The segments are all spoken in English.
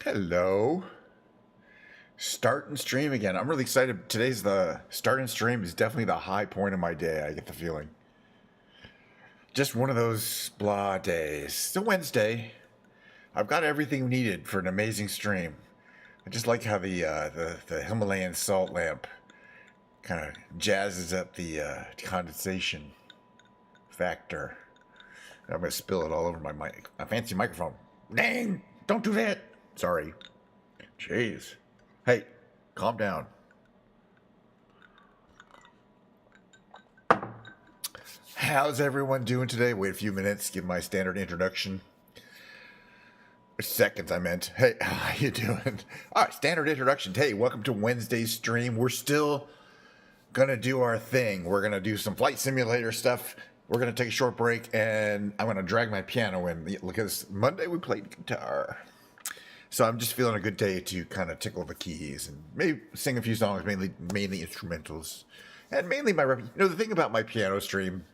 Hello. Start and stream again. I'm really excited. Today's the start and stream is definitely the high point of my day. I get the feeling. Just one of those blah days. It's a Wednesday. I've got everything needed for an amazing stream. I just like how the Himalayan salt lamp kind of jazzes up the condensation factor. I'm gonna spill it all over my mic. A fancy microphone. Dang! Don't do that. Sorry. Jeez. Hey, calm down. How's everyone doing today? Wait a few minutes, give my standard introduction. Seconds, I meant. Hey, how you doing? All right, standard introduction. Hey, welcome to Wednesday's stream. We're still gonna do our thing. We're gonna do some flight simulator stuff. We're gonna take a short break, and I'm gonna drag my piano in. Look at this. Monday we played guitar. So I'm just feeling a good day to kind of tickle the keys and maybe sing a few songs, mainly instrumentals, and mainly the thing about my piano stream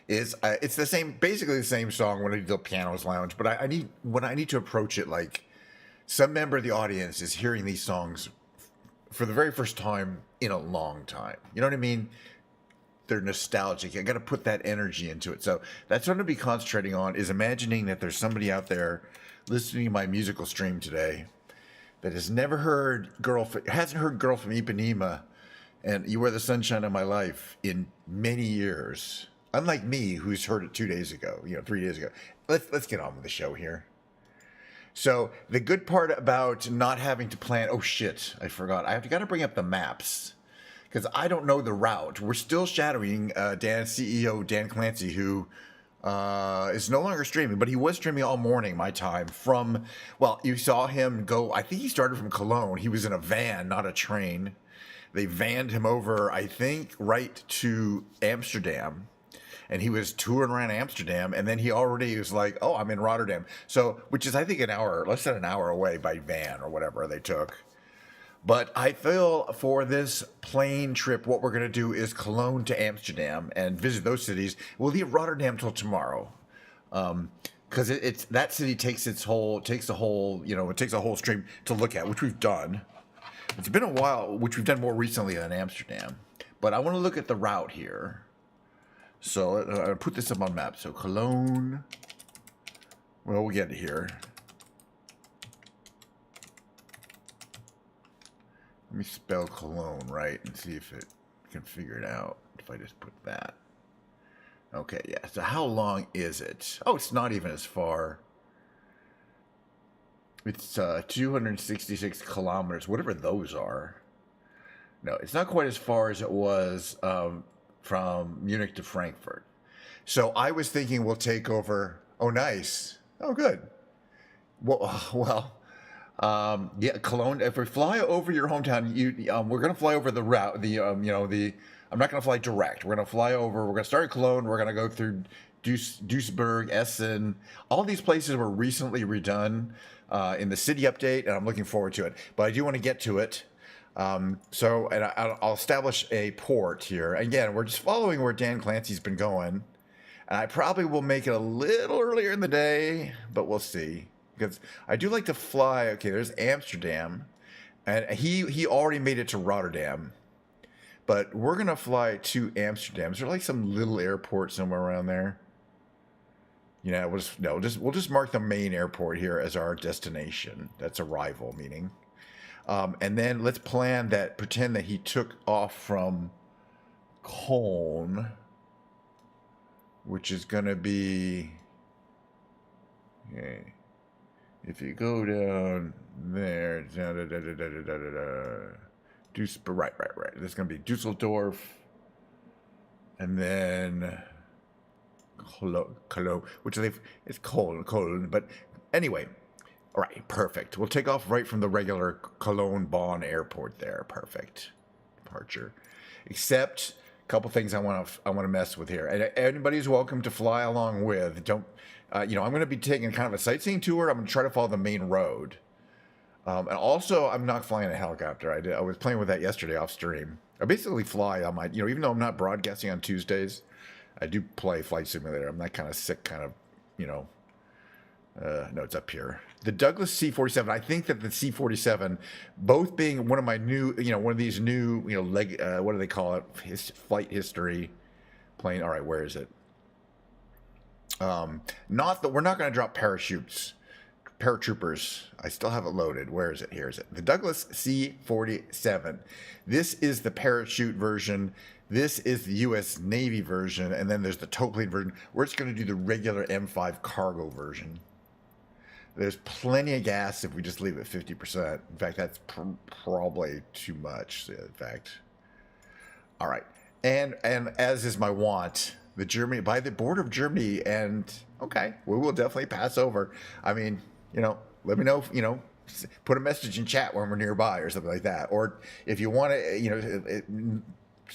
is it's the same, basically the same song when I do the Piano's Lounge, but I need to approach it like some member of the audience is hearing these songs for the very first time in a long time. You know what I mean? They're nostalgic. I got to put that energy into it. So that's what I'm going to be concentrating on, is imagining that there's somebody out there listening to my musical stream today that has never heard hasn't heard Girl from Ipanema and You Were the Sunshine of My Life in many years. Unlike me, who's heard it 2 days ago, 3 days ago. Let's get on with the show here. So the good part about not having to plan, oh shit, I forgot. I got to bring up the maps because I don't know the route. We're still shadowing CEO Dan Clancy, who is no longer streaming, but he was streaming all morning my time you saw him go, I think he started from Cologne. He was in a van, not a train. They vanned him over, I think, right to Amsterdam. And he was touring around Amsterdam, and then he already was like, oh, I'm in Rotterdam. So, which is, I think, less than an hour away by van or whatever they took. But I feel for this plane trip, what we're going to do is Cologne to Amsterdam and visit those cities. We'll leave Rotterdam till tomorrow. Because it's that city takes a whole stream to look at, which we've done. It's been a while, which we've done more recently than Amsterdam. But I want to look at the route here. So I'll put this up on map. So Cologne. Well, we'll get it here. Let me spell Cologne right and see if it can figure it out. If I just put that. Okay, yeah. So how long is it? Oh, it's not even as far. It's 266 kilometers, whatever those are. No, it's not quite as far as it was from Munich to Frankfurt. So I was thinking we'll take over. Oh, nice. Oh, good. Well, yeah, Cologne. If we fly over your hometown, we're gonna fly over the route. I'm not gonna fly direct. We're gonna fly over. We're gonna start at Cologne. We're gonna go through Duisburg, Essen. All these places were recently redone in the city update, and I'm looking forward to it. But I do want to get to it. I'll establish a port here. Again, we're just following where Dan Clancy's been going, and I probably will make it a little earlier in the day, but we'll see. Because I do like to fly. Okay, there's Amsterdam, and he already made it to Rotterdam, but we're gonna fly to Amsterdam. Is there like some little airport somewhere around there? We'll just mark the main airport here as our destination. That's arrival, meaning. And then let's pretend that he took off from Cologne, which is gonna be. Okay. If you go down there, right. That's going to be Dusseldorf, and then Cologne, which it's Cologne. But anyway, all right, perfect. We'll take off right from the regular Cologne-Bonn airport there. Perfect departure. Except a couple things I want to mess with here. And anybody's welcome to fly along with. Don't. I'm going to be taking kind of a sightseeing tour. I'm going to try to follow the main road. And also, I'm not flying a helicopter. I was playing with that yesterday off stream. I basically fly on my, even though I'm not broadcasting on Tuesdays, I do play Flight Simulator. I'm that kind of sick kind of, No, it's up here. The Douglas C-47. I think that the C-47, both being one of my new, one of these new, what do they call it? Flight history plane. All right, where is it? Not that we're not going to drop parachutes, paratroopers. I still have it loaded. Where is it? Here is it. The Douglas C-47. This is the parachute version. This is the U.S. Navy version, and then there's the tow plane version. We're just going to do the regular M5 cargo version. There's plenty of gas if we just leave it 50%. In fact, that's probably too much. In fact, all right. And as is my want, by the border of Germany, and okay, we will definitely pass over. I mean, let me know if, put a message in chat when we're nearby or something like that. Or if you want to,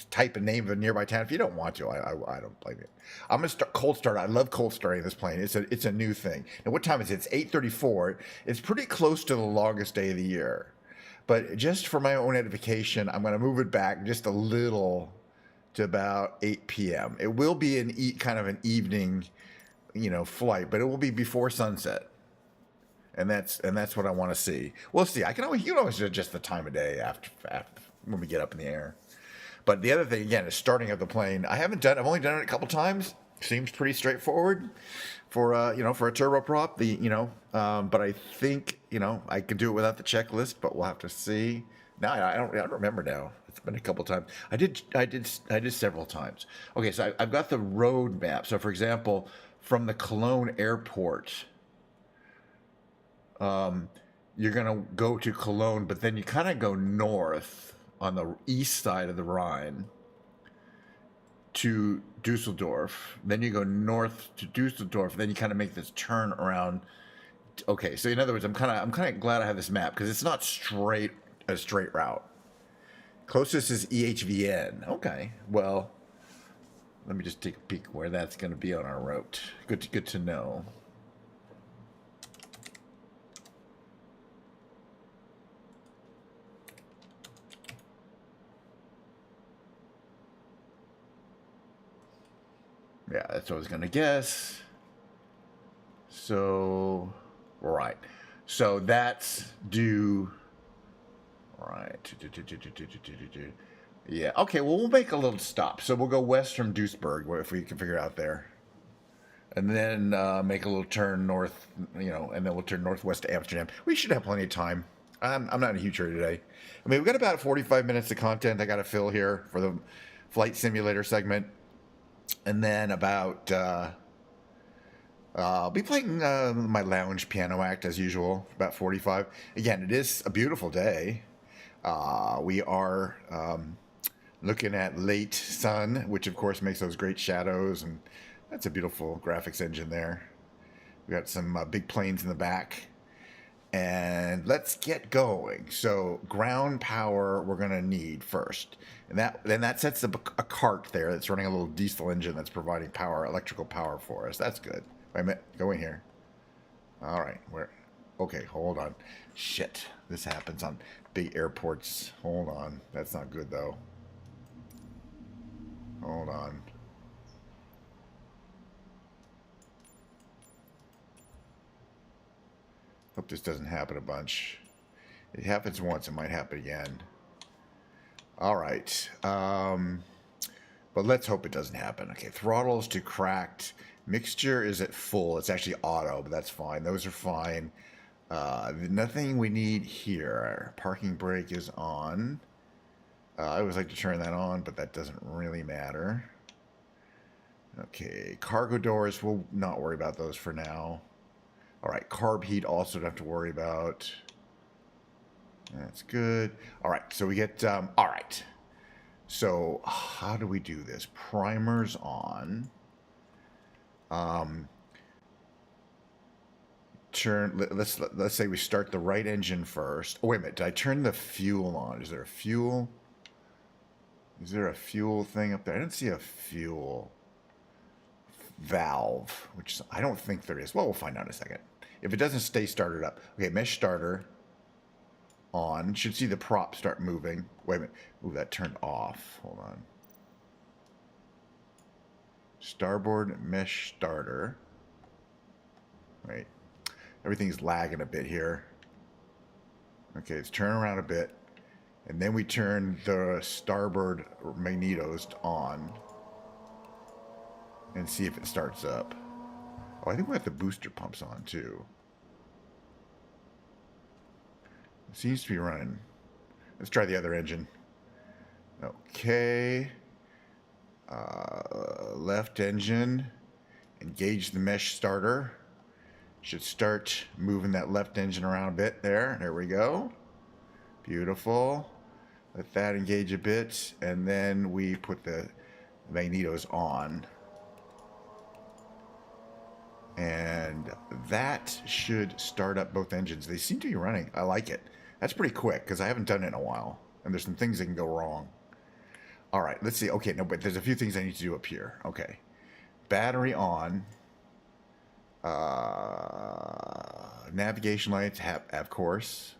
type a name of a nearby town. If you don't want to, I don't blame you. I'm gonna start cold start. I love cold starting this plane. It's a new thing. And what time is it? It's 8:34. It's pretty close to the longest day of the year. But just for my own edification, I'm gonna move it back just a little to about 8 p.m. It will be kind of an evening, flight, but it will be before sunset. And that's what I want to see. We'll see. You can always adjust the time of day after when we get up in the air. But the other thing, again, is starting up the plane. I've only done it a couple times. Seems pretty straightforward for a turboprop. But I think, I could do it without the checklist, but we'll have to see. Now I don't remember now. It's been a couple times. I did several times. Okay, so I've got the road map. So for example, from the Cologne airport, you're gonna go to Cologne, but then you kind of go north on the east side of the Rhine to Dusseldorf. Then you go north to Dusseldorf. Then you kind of make this turn around. Okay, so in other words, I'm kind of glad I have this map because it's not a straight route. Closest is EHVN. Okay, well, let me just take a peek where that's going to be on our route. Good to know. Yeah, that's what I was going to guess. So, right. So that's due. Right. Yeah. Okay, well, we'll make a little stop. So we'll go west from Duisburg, if we can figure it out there. And then make a little turn north, and then we'll turn northwest to Amsterdam. We should have plenty of time. I'm not in a huge hurry today. I mean, we've got about 45 minutes of content I got to fill here for the flight simulator segment. And then about, I'll be playing my lounge piano act as usual, about 45. Again, it is a beautiful day. We are looking at late sun, which of course makes those great shadows, and that's a beautiful graphics engine there. We got some big planes in the back. And let's get going. So ground power we're going to need first. And that sets up a cart there that's running a little diesel engine that's providing electrical power for us. That's good. Wait a minute. Go in here. All right. Okay, hold on. Shit. This happens on big airports. Hold on. That's not good, though. Hold on. Hope this doesn't happen a bunch. It happens once, it might happen again. All right. But let's hope it doesn't happen. Okay, throttles to cracked. Mixture is at full. It's actually auto, but that's fine. Those are fine. Nothing we need here. Parking brake is on. I always like to turn that on, but that doesn't really matter. Okay, cargo doors, we'll not worry about those for now. All right, carb heat also don't have to worry about. That's good. All right, so we get, all right. So how do we do this? Primers on. Let's say we start the right engine first. Oh, wait a minute, did I turn the fuel on? Is there a fuel? Is there a fuel thing up there? I didn't see a fuel valve, which I don't think there is. Well, we'll find out in a second. If it doesn't stay started up. Okay, mesh starter on. Should see the prop start moving. Wait a minute. Ooh, that turned off. Hold on. Starboard mesh starter. Wait. Everything's lagging a bit here. Okay, let's turn around a bit. And then we turn the starboard magnetos on. And see if it starts up. Oh, I think we have the booster pumps on too. It seems to be running. Let's try the other engine. Okay. Left engine. Engage the mesh starter. Should start moving that left engine around a bit there. There we go. Beautiful. Let that engage a bit. And then we put the magnetos on. And that should start up both engines. They seem to be running. I like it. That's pretty quick because I haven't done it in a while. And there's some things that can go wrong. All right, let's see. Okay, no, but there's a few things I need to do up here. Okay. Battery on. Navigation lights, of course.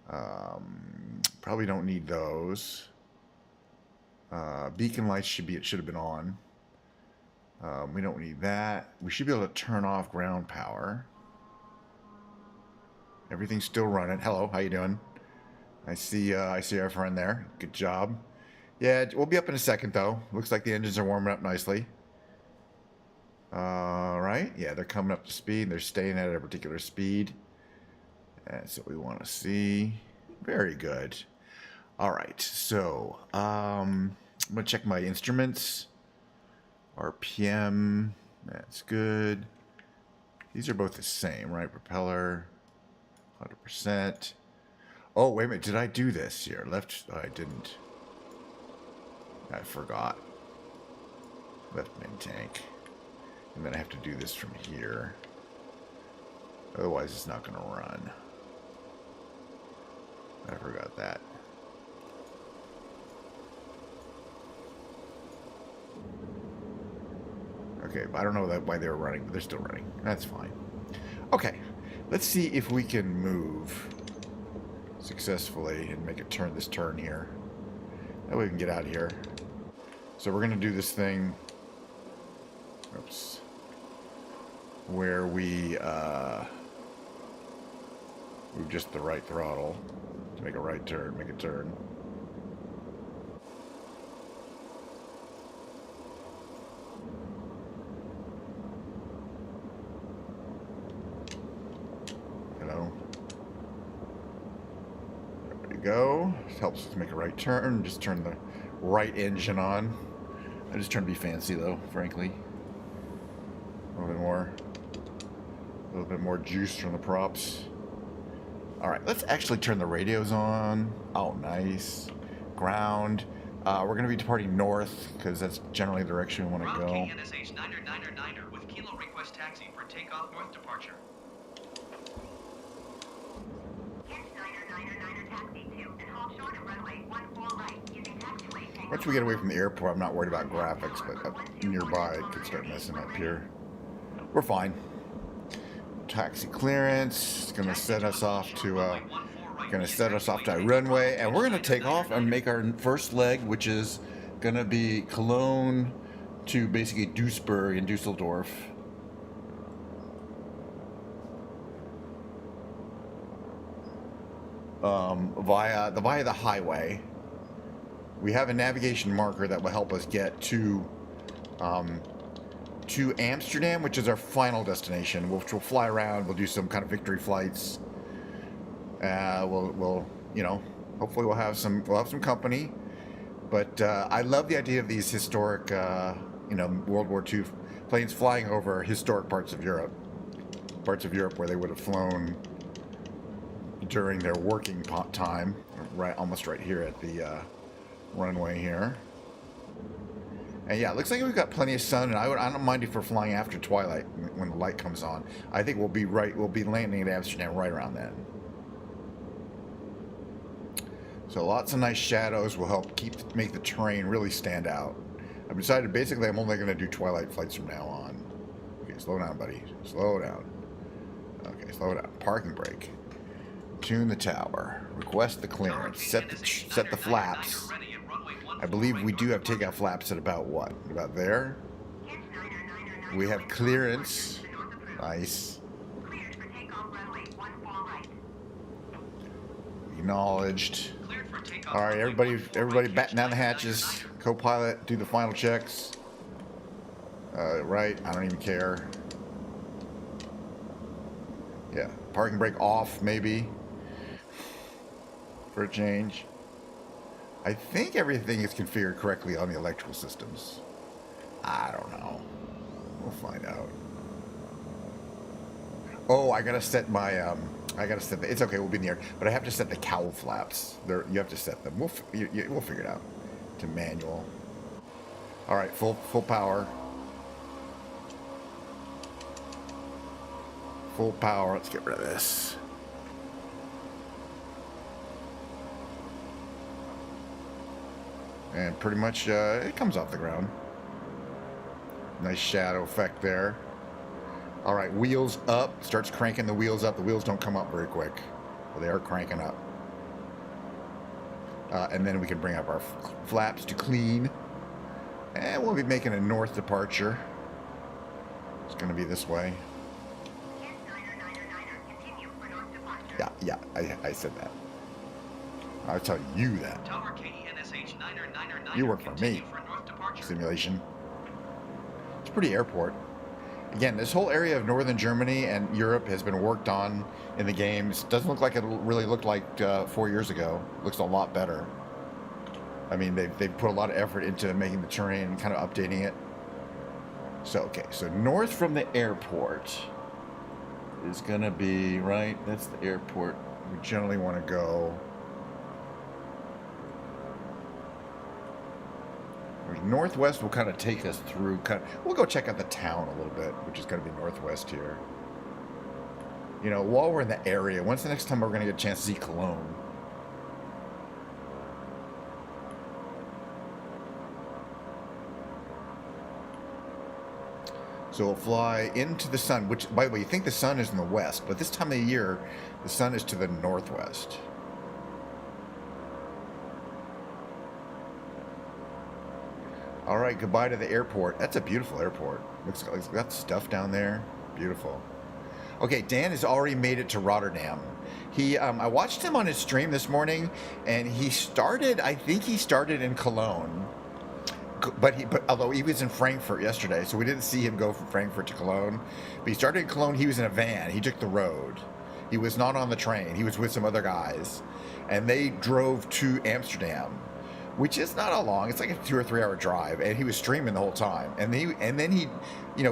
Probably don't need those. Beacon lights should have been on. We don't need that. We should be able to turn off ground power. Everything's still running. Hello, how you doing? I see our friend there. Good job. Yeah, we'll be up in a second though. Looks like the engines are warming up nicely. Right? Yeah, they're coming up to speed. They're staying at a particular speed. That's what we want to see. Very good. All right, so I'm gonna check my instruments. RPM, that's good. These are both the same, right? Propeller, 100%. Oh, wait a minute. Did I do this here? Left, oh, I didn't. I forgot. Left main tank. And then I have to do this from here. Otherwise, it's not going to run. I forgot that. Okay, I don't know why they were running, but they're still running. That's fine. Okay, let's see if we can move successfully and make it turn this turn here. That way we can get out of here. So we're going to do this thing. Oops. Where we move just the right throttle to make a right turn, make a turn. Go. This helps us make a right turn. Just turn the right engine on. I just trying to be fancy though, frankly. A little bit more juice from the props. All right, let's actually turn the radios on. Oh, nice. Ground. We're going to be departing north because that's generally the direction we want to go. KNSH 9er with Kilo request taxi for takeoff north departure. Once we get away from the airport, I'm not worried about graphics, but up nearby it could start messing up here. We're fine. Taxi clearance. It's gonna set us off to a runway, and we're gonna take off and make our first leg, which is gonna be Cologne to basically Duisburg and Dusseldorf. Via the highway. We have a navigation marker that will help us get to Amsterdam, which is our final destination. We'll fly around. We'll do some kind of victory flights. We'll hopefully we'll have some company. But I love the idea of these historic, World War II planes flying over historic parts of Europe where they would have flown during their working time, almost right here at the runway here. And yeah, it looks like we've got plenty of sun, and I don't mind if we're flying after twilight when the light comes on. I think we'll be landing at Amsterdam right around then. So lots of nice shadows will help make the terrain really stand out. I've decided basically I'm only going to do twilight flights from now on. Okay, slow down, buddy. Slow down. Okay, slow down. Parking brake. Tune the tower. Request the clearance. Set the flaps. I believe we do have takeoff flaps at about what? About there? We have clearance. Nice. Acknowledged. Cleared for takeoff. All right, runway everybody 14 batten down the Niner, hatches. Niner, Niner. Co-pilot, do the final checks. Right, I don't even care. Yeah, parking brake off, maybe. For a change. I think everything is configured correctly on the electrical systems. I don't know. We'll find out. Oh, I gotta set my, it's okay, we'll be in the air, but I have to set the cowl flaps. You have to set them. We'll figure it out. To manual. All right, full power. Full power. Let's get rid of this. And pretty much, it comes off the ground. Nice shadow effect there. All right, wheels up. Starts cranking the wheels up. The wheels don't come up very quick. Well, they are cranking up. And then we can bring up our flaps to clean. And we'll be making a north departure. It's going to be this way. Yeah, I said that. I'll tell you that. Tower KENSH 999. You work for me. For north departure. Simulation. It's a pretty airport. Again, this whole area of northern Germany and Europe has been worked on in the games. Doesn't look like it really looked like 4 years ago. Looks a lot better. I mean, they've put a lot of effort into making the terrain and kind of updating it. So, okay, so north from the airport is going to be, right? That's the airport. We generally want to go. Northwest will kind of take us through. We'll go check out the town a little bit, which is going to be northwest here. You know, while we're in the area, when's the next time we're going to get a chance to see Cologne? So we'll fly into the sun, which, by the way, you think the sun is in the west, but this time of year, the sun is to the northwest. All right, goodbye to the airport. That's a beautiful airport. Looks like it's got stuff down there. Beautiful. Okay, Dan has already made it to Rotterdam. I watched him on his stream this morning, and I think he started in Cologne. But although he was in Frankfurt yesterday, so we didn't see him go from Frankfurt to Cologne. But he started in Cologne. He was in a van. He took the road. He was not on the train. He was with some other guys, and they drove to Amsterdam, which is not a long. It's like a 2 or 3 hour drive, and he was streaming the whole time. And then he,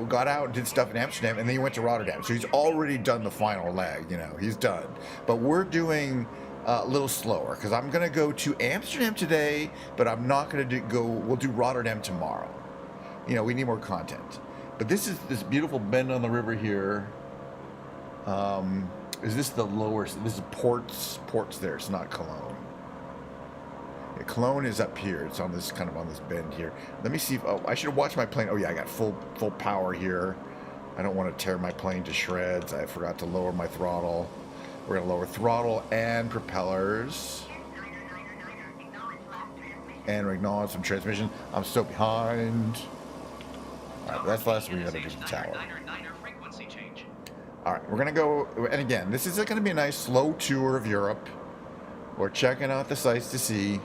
got out and did stuff in Amsterdam, and then he went to Rotterdam. So he's already done the final leg. He's done. But we're doing a little slower because I'm gonna go to Amsterdam today, but I'm not gonna we'll do Rotterdam tomorrow. We need more content. But this is this beautiful bend on the river here. Is this the lower? This is Ports there. It's not Cologne. Yeah, Cologne is up here. It's on this bend here. Let me see if I should have watched my plane. Oh yeah, I got full power here. I don't want to tear my plane to shreds. I forgot to lower my throttle. We're gonna lower throttle and propellers. And we acknowledge some transmission. I'm so behind. All right, that's the last we gotta do the tower. All right, we're gonna go, and again, this is gonna be a nice slow tour of Europe. We're checking out the sights to see.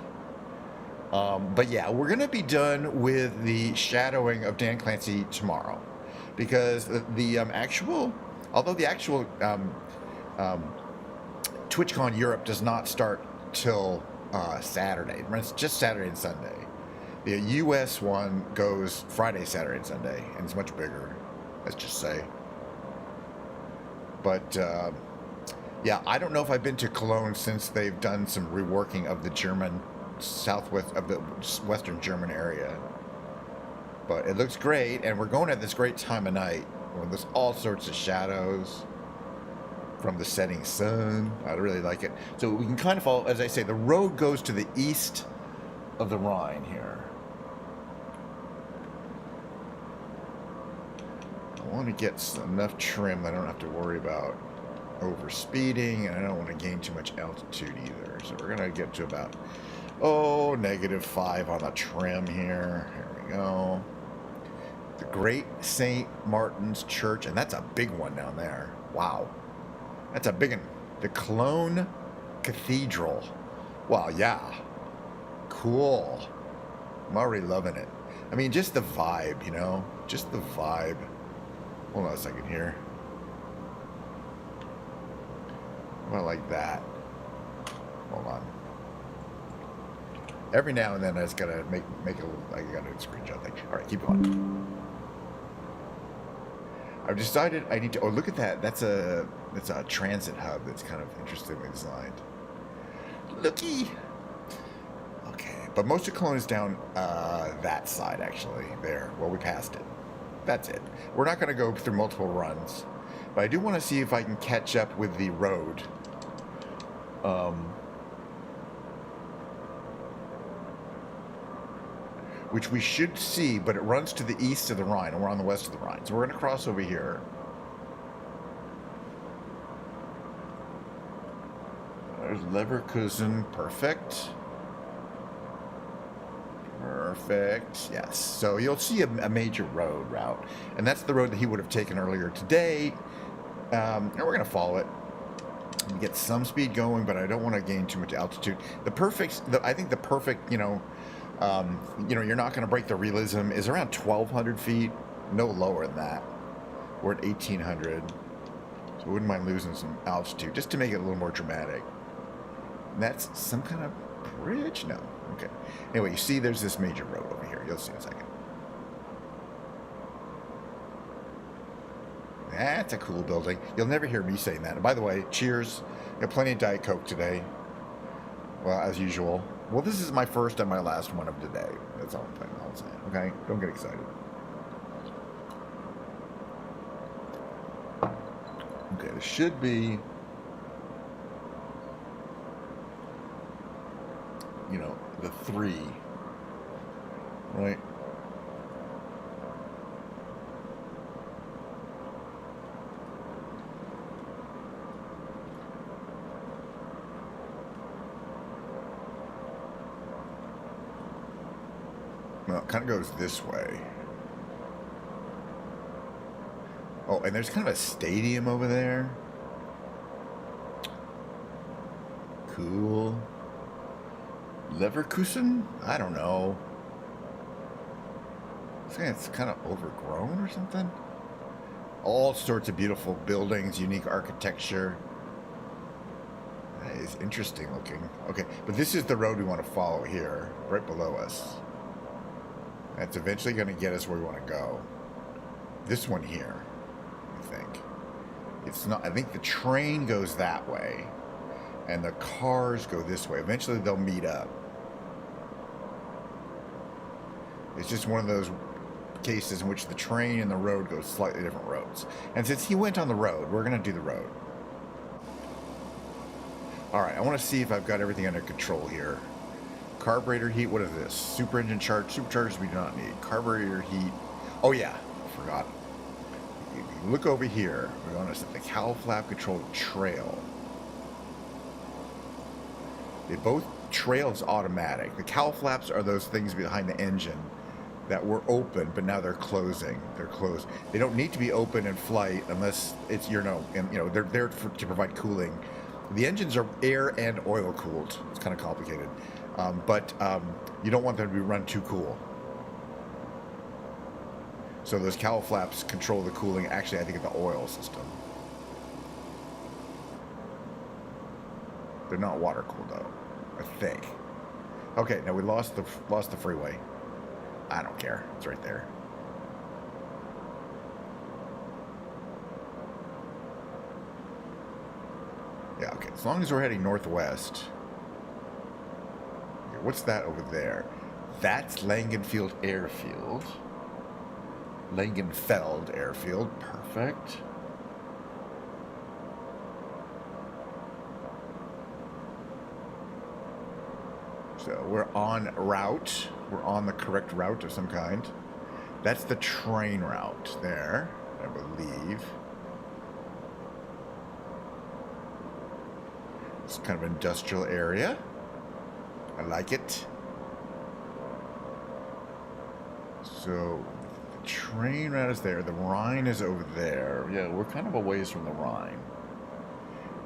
But yeah, we're gonna be done with the shadowing of Dan Clancy tomorrow, because the actual Twitchcon Europe does not start till Saturday. It's just Saturday and Sunday. The US one goes Friday, Saturday, and Sunday, and it's much bigger. Let's just say. But yeah, I don't know if I've been to Cologne since they've done some reworking of the German southwest of the western German area. But it looks great, and we're going at this great time of night when there's all sorts of shadows from the setting sun. I really like it. So we can kind of follow, as I say, the road goes to the east of the Rhine here. I want to get enough trim that I don't have to worry about over speeding, and I don't want to gain too much altitude either. So we're going to get to about, -5 on the trim here. Here we go. The Great St. Martin's Church, and that's a big one down there. Wow. That's a big one. The Cologne cathedral. Wow, yeah. Cool. I'm already loving it. I mean, just the vibe, you know? Just the vibe. Hold on a second here. Well, like that. Hold on. Every now and then I just gotta make I gotta do a screenshot thing. All right, keep going. I've decided I need to. Oh, look at that. That's a transit hub. That's kind of interestingly designed. Looky. Okay, but most of Cologne is down that side actually. There. Well, we passed it. That's it. We're not going to go through multiple runs, but I do want to see if I can catch up with the road. Which we should see, but it runs to the east of the Rhine, and we're on the west of the Rhine. So we're going to cross over here. There's Leverkusen. Perfect. Perfect. Yes. So you'll see a major road route, and that's the road that he would have taken earlier today. And we're going to follow it. And get some speed going, but I don't want to gain too much altitude. I think the perfect, you're not going to break the realism is around 1,200 feet, no lower than that. We're at 1,800, so I wouldn't mind losing some altitude just to make it a little more dramatic. And that's some kind of bridge? No. Okay. Anyway, you see there's this major road over here. You'll see in a second. That's a cool building. You'll never hear me saying that. And by the way, cheers. Got plenty of Diet Coke today. Well, as usual. Well, this is my first and my last one of today. That's all I'm saying. Okay? Don't get excited. Okay, this should be, the 3. Right? Well, it kind of goes this way. Oh, and there's kind of a stadium over there. Cool. Leverkusen? I don't know. I think it's kind of overgrown or something. All sorts of beautiful buildings, unique architecture. That is interesting looking. Okay, but this is the road we want to follow here, right below us. That's eventually going to get us where we want to go. This one here, I think. It's not. I think the train goes that way, and the cars go this way. Eventually, they'll meet up. It's just one of those cases in which the train and the road go slightly different roads. And since he went on the road, we're going to do the road. All right, I want to see if I've got everything under control here. Carburetor heat, what is this? Super engine charge, superchargers we do not need. Carburetor heat, oh yeah, I forgot. You look over here, we want to set the cowl flap control trail. They both, trail's automatic. The cowl flaps are those things behind the engine that were open, but now they're closing. They're closed. They don't need to be open in flight unless it's, they're there to provide cooling. The engines are air and oil cooled. It's kind of complicated. But you don't want them to be run too cool. So those cowl flaps control the cooling, actually, I think, of the oil system. They're not water cooled, though, I think. Okay, now we lost the freeway. I don't care. It's right there. Yeah, okay. As long as we're heading northwest. Okay, what's that over there? That's Langenfeld Airfield. Langenfeld Airfield. Perfect. So we're on route. We're on the correct route of some kind. That's the train route there, I believe. It's kind of an industrial area. I like it. So the train route is there. The Rhine is over there. Yeah, we're kind of a ways from the Rhine.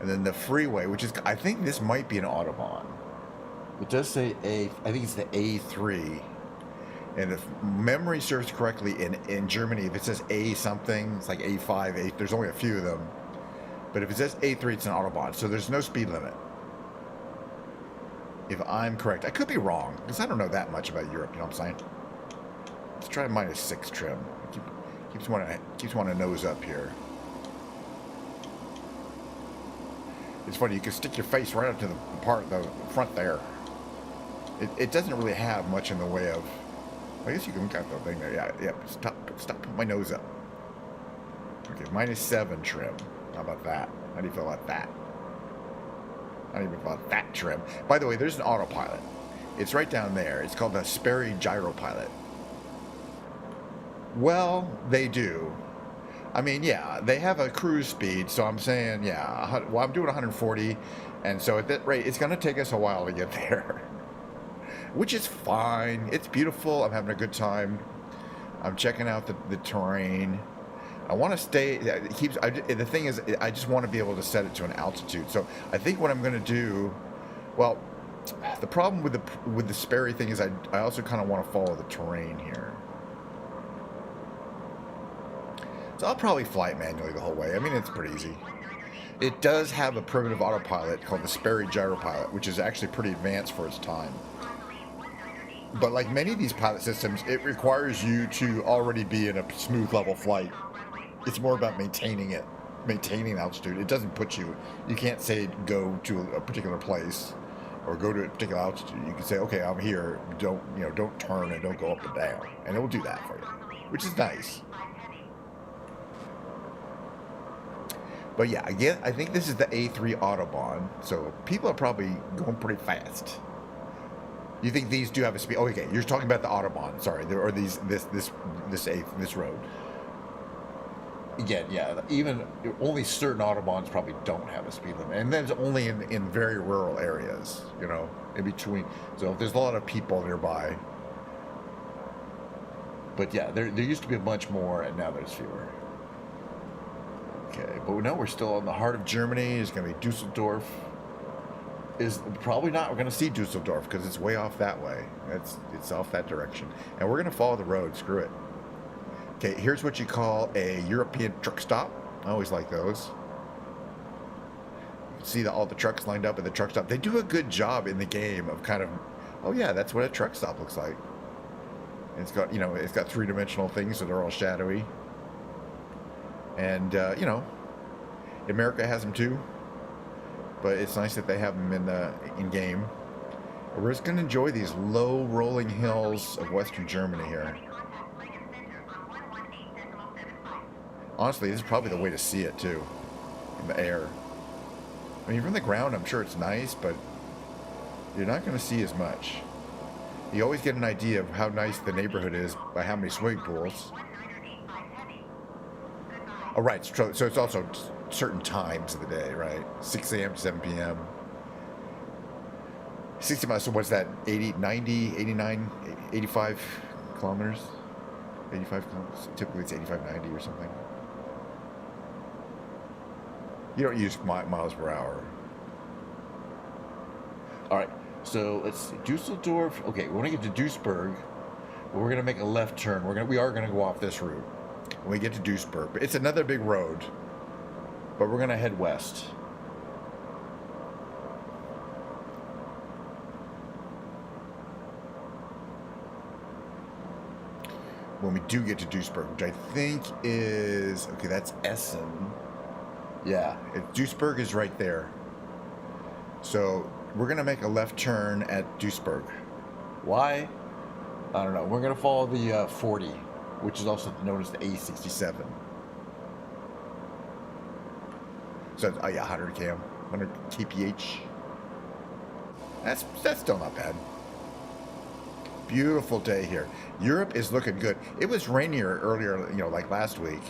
And then the freeway, which is, I think this might be an Autobahn. It does say I think it's the A3. And if memory serves correctly, in Germany, if it says A something, it's like A5, there's only a few of them. But if it says A3, it's an Autobahn. So there's no speed limit. If I'm correct. I could be wrong, because I don't know that much about Europe, you know what I'm saying? Let's try -6 trim. Keeps wanting to nose up here. It's funny, you can stick your face right up to the front there. It doesn't really have much in the way of. I guess you can cut the thing there. Yeah. Stop putting my nose up. Okay, -7 trim. How about that? How do you feel about that? How do you feel about that trim? By the way, there's an autopilot. It's right down there. It's called the Sperry Gyro Pilot. Well, they do. I mean, yeah, they have a cruise speed, so I'm saying, yeah, well, I'm doing 140, and so at that rate, it's going to take us a while to get there, which is fine. It's beautiful. I'm having a good time. I'm checking out the terrain. I want to stay. The thing is, I just want to be able to set it to an altitude. So I think what I'm going to do, well, the problem with the Sperry thing is I also kind of want to follow the terrain here. So I'll probably fly it manually the whole way. I mean, it's pretty easy. It does have a primitive autopilot called the Sperry Gyro Pilot, which is actually pretty advanced for its time. But like many of these pilot systems, it requires you to already be in a smooth level flight. It's more about maintaining altitude. It doesn't put you can't say go to a particular place or go to a particular altitude. You can say, okay, I'm here. Don't turn and don't go up and down. And it will do that for you, which is nice. But yeah, again, I think this is the A3 Autobahn, so people are probably going pretty fast. You think these do have a speed? Oh, okay, you're talking about the Autobahn. Sorry, there are this road. Again, yeah, even only certain Autobahns probably don't have a speed limit, and that's only in very rural areas, in between. So if there's a lot of people nearby. But yeah, there used to be a bunch more, and now there's fewer. Okay, but no, we're still in the heart of Germany. It's going to be Dusseldorf. Probably not. We're going to see Dusseldorf because it's way off that way. It's off that direction. And we're going to follow the road. Screw it. Okay, here's what you call a European truck stop. I always like those. You can see all the trucks lined up at the truck stop. They do a good job in the game of kind of, oh yeah, that's what a truck stop looks like. And it's got, it's got three-dimensional things, so they're all shadowy. And, America has them too. But it's nice that they have them in game. We're just going to enjoy these low rolling hills of Western Germany here. Honestly, this is probably the way to see it too, in the air. I mean, from the ground, I'm sure it's nice, but you're not going to see as much. You always get an idea of how nice the neighborhood is by how many swimming pools. Oh, right. So it's also certain times of the day, right? 6 a.m. to 7 p.m. 60 miles. So what's that? 80, 90, 89, 85 kilometers? 85 kilometers? Typically it's 85, 90 or something. You don't use miles per hour. All right. So let's see. Dusseldorf. Okay, we want to get to Duisburg. We're going to make a left turn. We are going to go off this route when we get to Duisburg. But it's another big road. But we're going to head west. When we do get to Duisburg, which I think is... Okay, that's Essen. Yeah, Duisburg is right there. So we're going to make a left turn at Duisburg. Why? I don't know. We're going to follow the 40, which is also known as the A-67. So, oh yeah, 100 km, 100 kph. That's still not bad. Beautiful day here. Europe is looking good. It was rainier earlier, like last week,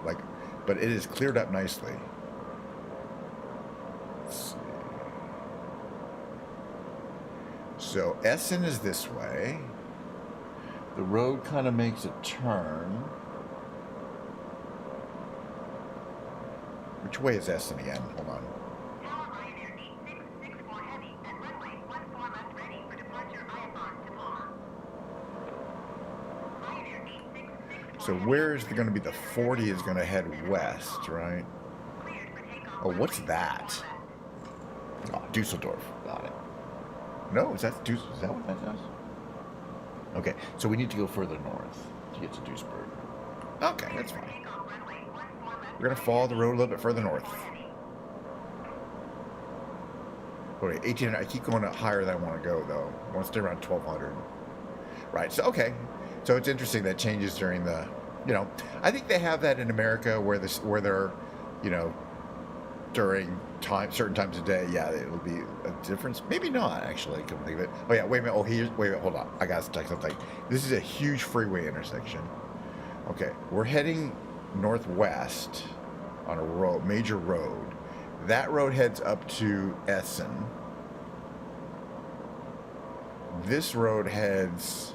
but it has cleared up nicely. Let's see. So Essen is this way. The road kind of makes a turn. Which way is Essen again? Hold on. So where's going to be the 40 is going to head west, right? Oh, what's that? Oh, Dusseldorf. Got it. No, is that what that does? Okay, so we need to go further north to get to Duisburg. Okay, that's fine. We're going to follow the road a little bit further north. Okay, 1800. I keep going up higher than I want to go, though. I want to stay around 1200. Right, so, okay. So it's interesting that changes during the, you know, I think they have that in America where they're, you know, during certain times of day, yeah, it will be a difference. Maybe not, actually, come think of it. Oh, yeah, wait a minute. Oh, wait a minute, hold on. I got to check something. This is a huge freeway intersection. Okay, we're heading northwest on a major road. That road heads up to Essen. This road heads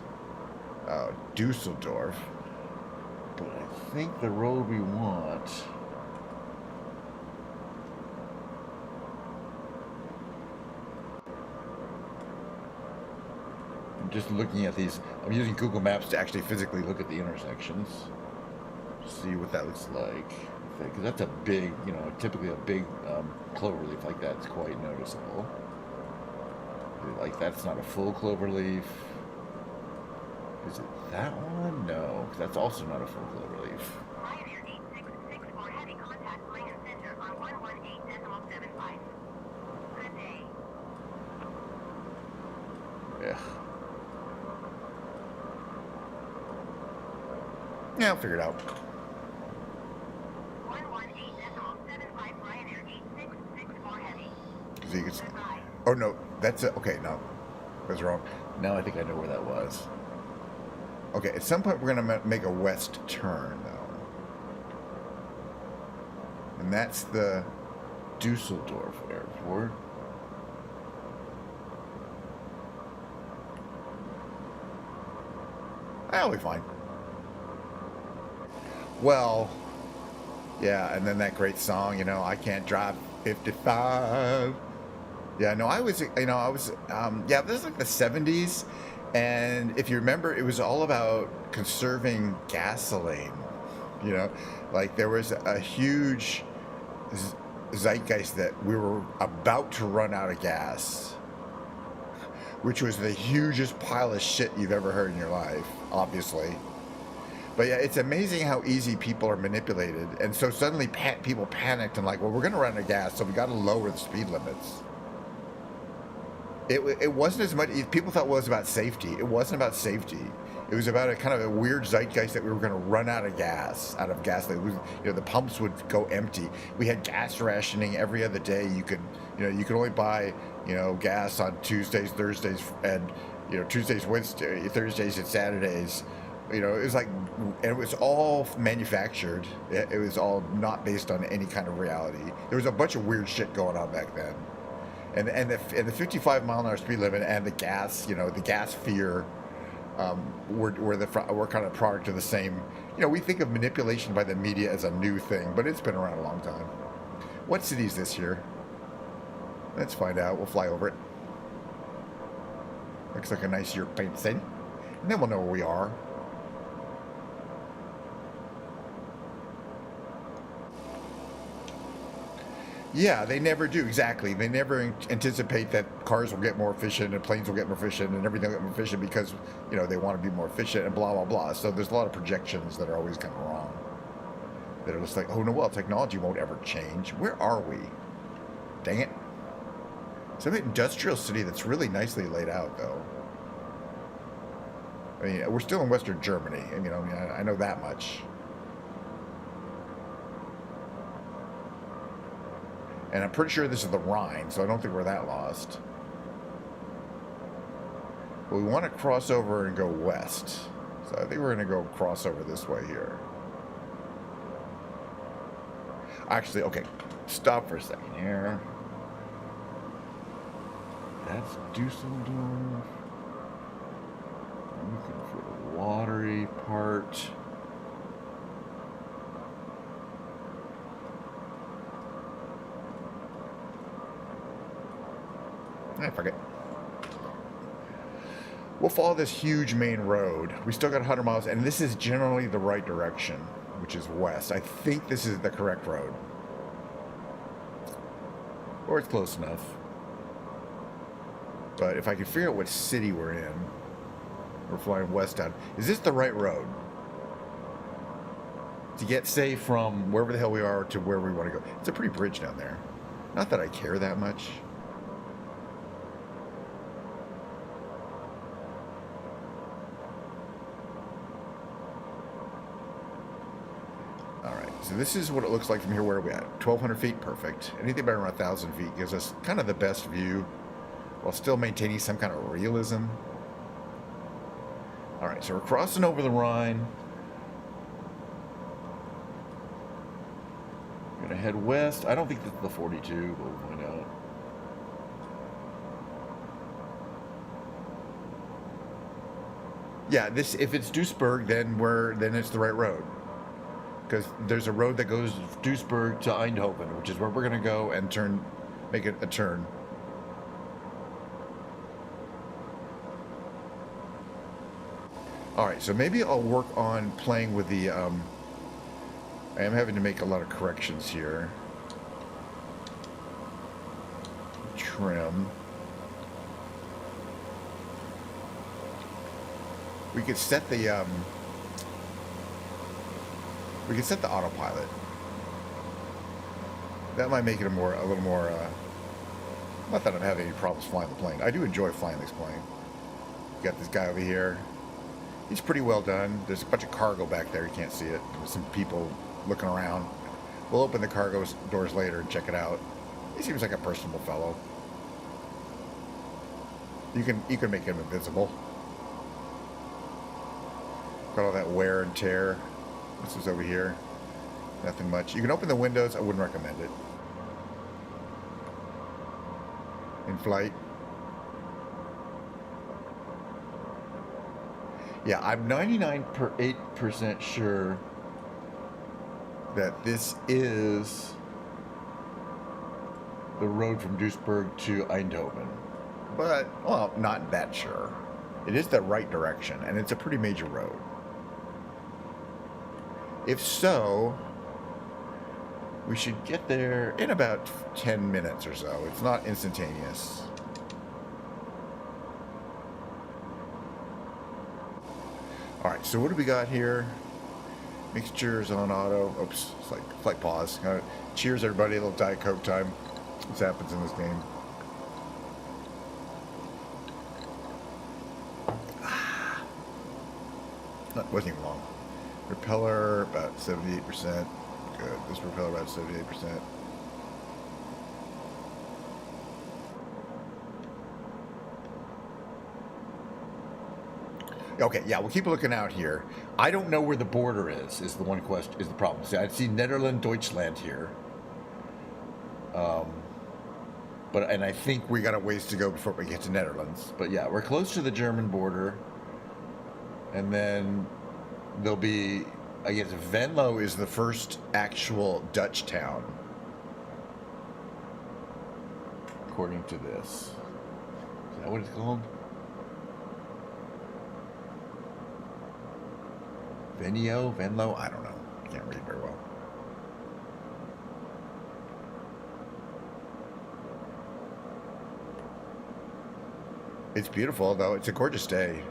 Dusseldorf. But I think the road we want... I'm just looking at these. I'm using Google Maps to actually physically look at the intersections. See what that looks like. Because that's a big, you know, typically a big cloverleaf like that's quite noticeable. Like that's not a full cloverleaf. Is it that one? No, because that's also not a full cloverleaf. Yeah. Yeah, I'll figure it out. Oh no, that's it. Okay, no, that's wrong. Now I think I know where that was. Okay, at some point we're gonna make a west turn though, and that's the Dusseldorf airport. That'll be fine. Well, yeah, and then that great song, you know, I can't drive 55. Yeah, no, I was, you know, yeah, this is like the 70s. And if you remember, it was all about conserving gasoline. You know, like there was a huge zeitgeist that we were about to run out of gas, which was the hugest pile of shit you've ever heard in your life, obviously. But yeah, it's amazing how easy people are manipulated. And so suddenly people panicked and like, well, we're going to run out of gas, so we got to lower the speed limits. It wasn't as much, people thought, well, it was about safety. It wasn't about safety. It was about a kind of a weird zeitgeist that we were going to run out of gas. You know, the pumps would go empty. We had gas rationing every other day. You could only buy, you know, gas on Tuesdays, Thursdays, and, you know, Tuesdays, Wednesdays, Thursdays, and Saturdays. You know, it was like, and it was all manufactured. It was all not based on any kind of reality. There was a bunch of weird shit going on back then. And the 55-mile-an-hour speed limit and the gas, you know, the gas fear, were kind of product of the same. You know, we think of manipulation by the media as a new thing, but it's been around a long time. What city is this here? Let's find out. We'll fly over it. Looks like a nice European city, and then we'll know where we are. Yeah, they never do, exactly. They never anticipate that cars will get more efficient and planes will get more efficient and everything will get more efficient because, you know, they want to be more efficient and blah, blah, blah. So there's a lot of projections that are always kind of wrong. That are just like, oh, no, well, technology won't ever change. Where are we? Dang it. Some industrial city that's really nicely laid out, though. I mean, we're still in Western Germany. And, you know, I know that much. And I'm pretty sure this is the Rhine, so I don't think we're that lost. But we want to cross over and go west. So I think we're going to go cross over this way here. Actually, okay, stop for a second here. That's Dusseldorf. I'm looking for the watery part. I forget. We'll follow this huge main road. We still got 100 miles, and this is generally the right direction, which is west. I think this is the correct road. Or it's close enough. But if I could figure out what city we're in, we're flying westbound. Is this the right road? To get, say, from wherever the hell we are to where we want to go. It's a pretty bridge down there. Not that I care that much. Alright, so this is what it looks like from here. Where are we at? 1,200 feet? Perfect. Anything better than 1,000 feet gives us kind of the best view while still maintaining some kind of realism. Alright, so we're crossing over the Rhine. We're going to head west. I don't think this is the 42, but we'll find out. Yeah, this, if it's Duisburg, then it's the right road. Because there's a road that goes Duisburg to Eindhoven, which is where we're going to go and make it a turn. Alright, so maybe I'll work on playing with the, I am having to make a lot of corrections here. Trim. We could set the, autopilot. That might make it a little more, not that I'm having any problems flying the plane. I do enjoy flying this plane. Got this guy over here. He's pretty well done. There's a bunch of cargo back there. You can't see it. There's some people looking around. We'll open the cargo doors later and check it out. He seems like a personable fellow. You can make him invisible. Got all that wear and tear. This is over here. Nothing much. You can open the windows. I wouldn't recommend it. In flight. Yeah, I'm 99.8% sure that this is the road from Duisburg to Eindhoven. But, well, not that sure. It is the right direction, and it's a pretty major road. If so, we should get there in about 10 minutes or so. It's not instantaneous. Alright, so what do we got here? Mixtures on auto. Oops, it's like flight pause. Cheers, everybody. A little Diet Coke time. This happens in this game. That wasn't even long. Propeller about 78%. Good. This propeller about 78%. Okay, yeah, we'll keep looking out here. I don't know where the border is the one question, is the problem. See, I see Netherlands, Deutschland here. And I think we got a ways to go before we get to Netherlands. But yeah, we're close to the German border. And then there'll be, I guess, Venlo is the first actual Dutch town. According to this. Is that what it's called? Venlo? I don't know. I can't read very well. It's beautiful, though. It's a gorgeous day.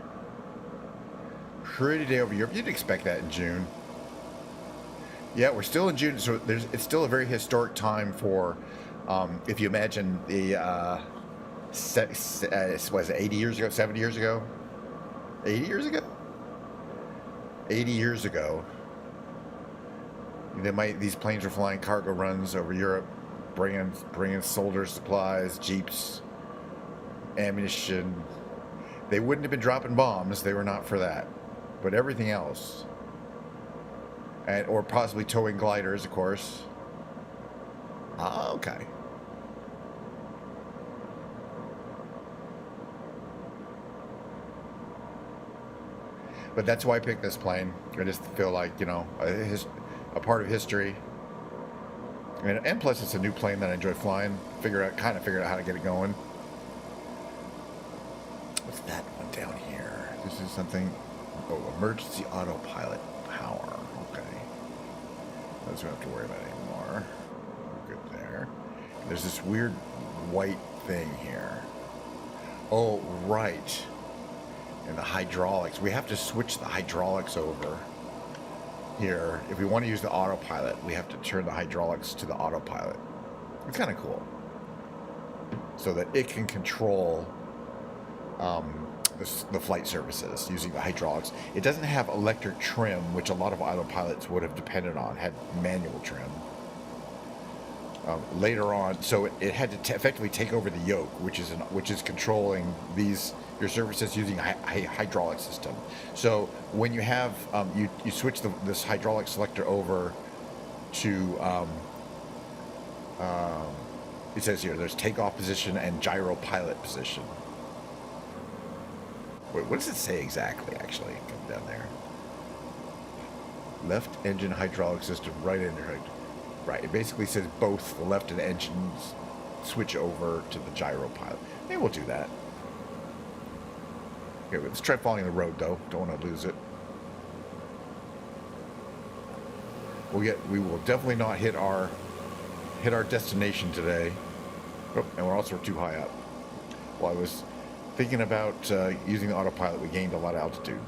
Pretty day over Europe. You'd expect that in June. Yeah, we're still in June, so it's still a very historic time for, if you imagine the, was it 80 years ago, 70 years ago? 80 years ago? 80 years ago, these planes were flying cargo runs over Europe, bringing soldiers, supplies, jeeps, ammunition. They wouldn't have been dropping bombs. They were not for that, but everything else, or possibly towing gliders, of course. Ah, okay. But that's why I picked this plane. I just feel like, you know, a part of history. And plus, it's a new plane that I enjoy flying. Kind of figured out how to get it going. Let's that one down here? This is something. Oh, emergency autopilot power. Okay. Those we don't have to worry about anymore. We're good there. There's this weird white thing here. Oh, right. And the hydraulics. We have to switch the hydraulics over here. If we want to use the autopilot, we have to turn the hydraulics to the autopilot. It's kind of cool. So that it can control the flight surfaces using the hydraulics. It doesn't have electric trim, which a lot of autopilots would have depended on, had manual trim. Later on, so it had to effectively take over the yoke, which is controlling your surfaces using a hydraulic system. So when you have you switch this hydraulic selector over to it says here there's takeoff position and gyro pilot position. Wait, what does it say exactly? Actually, come down there. Left engine hydraulic system, right engine. Right, it basically says both the left and engines switch over to the gyro pilot. Maybe we'll do that. Okay, let's try following the road though. Don't want to lose it. We will definitely not hit our destination today. Oh, and we're also too high up. Well, I was thinking about using the autopilot. We gained a lot of altitude.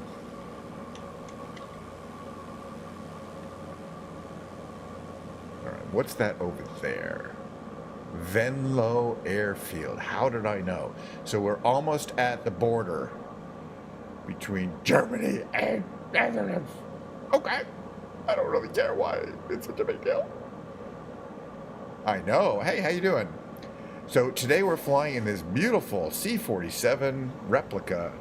What's that over there? Venlo Airfield. How did I know? So we're almost at the border between Germany and Netherlands. Okay. I don't really care why it's such a big deal. I know. Hey, how you doing? So today we're flying in this beautiful C-47 replica.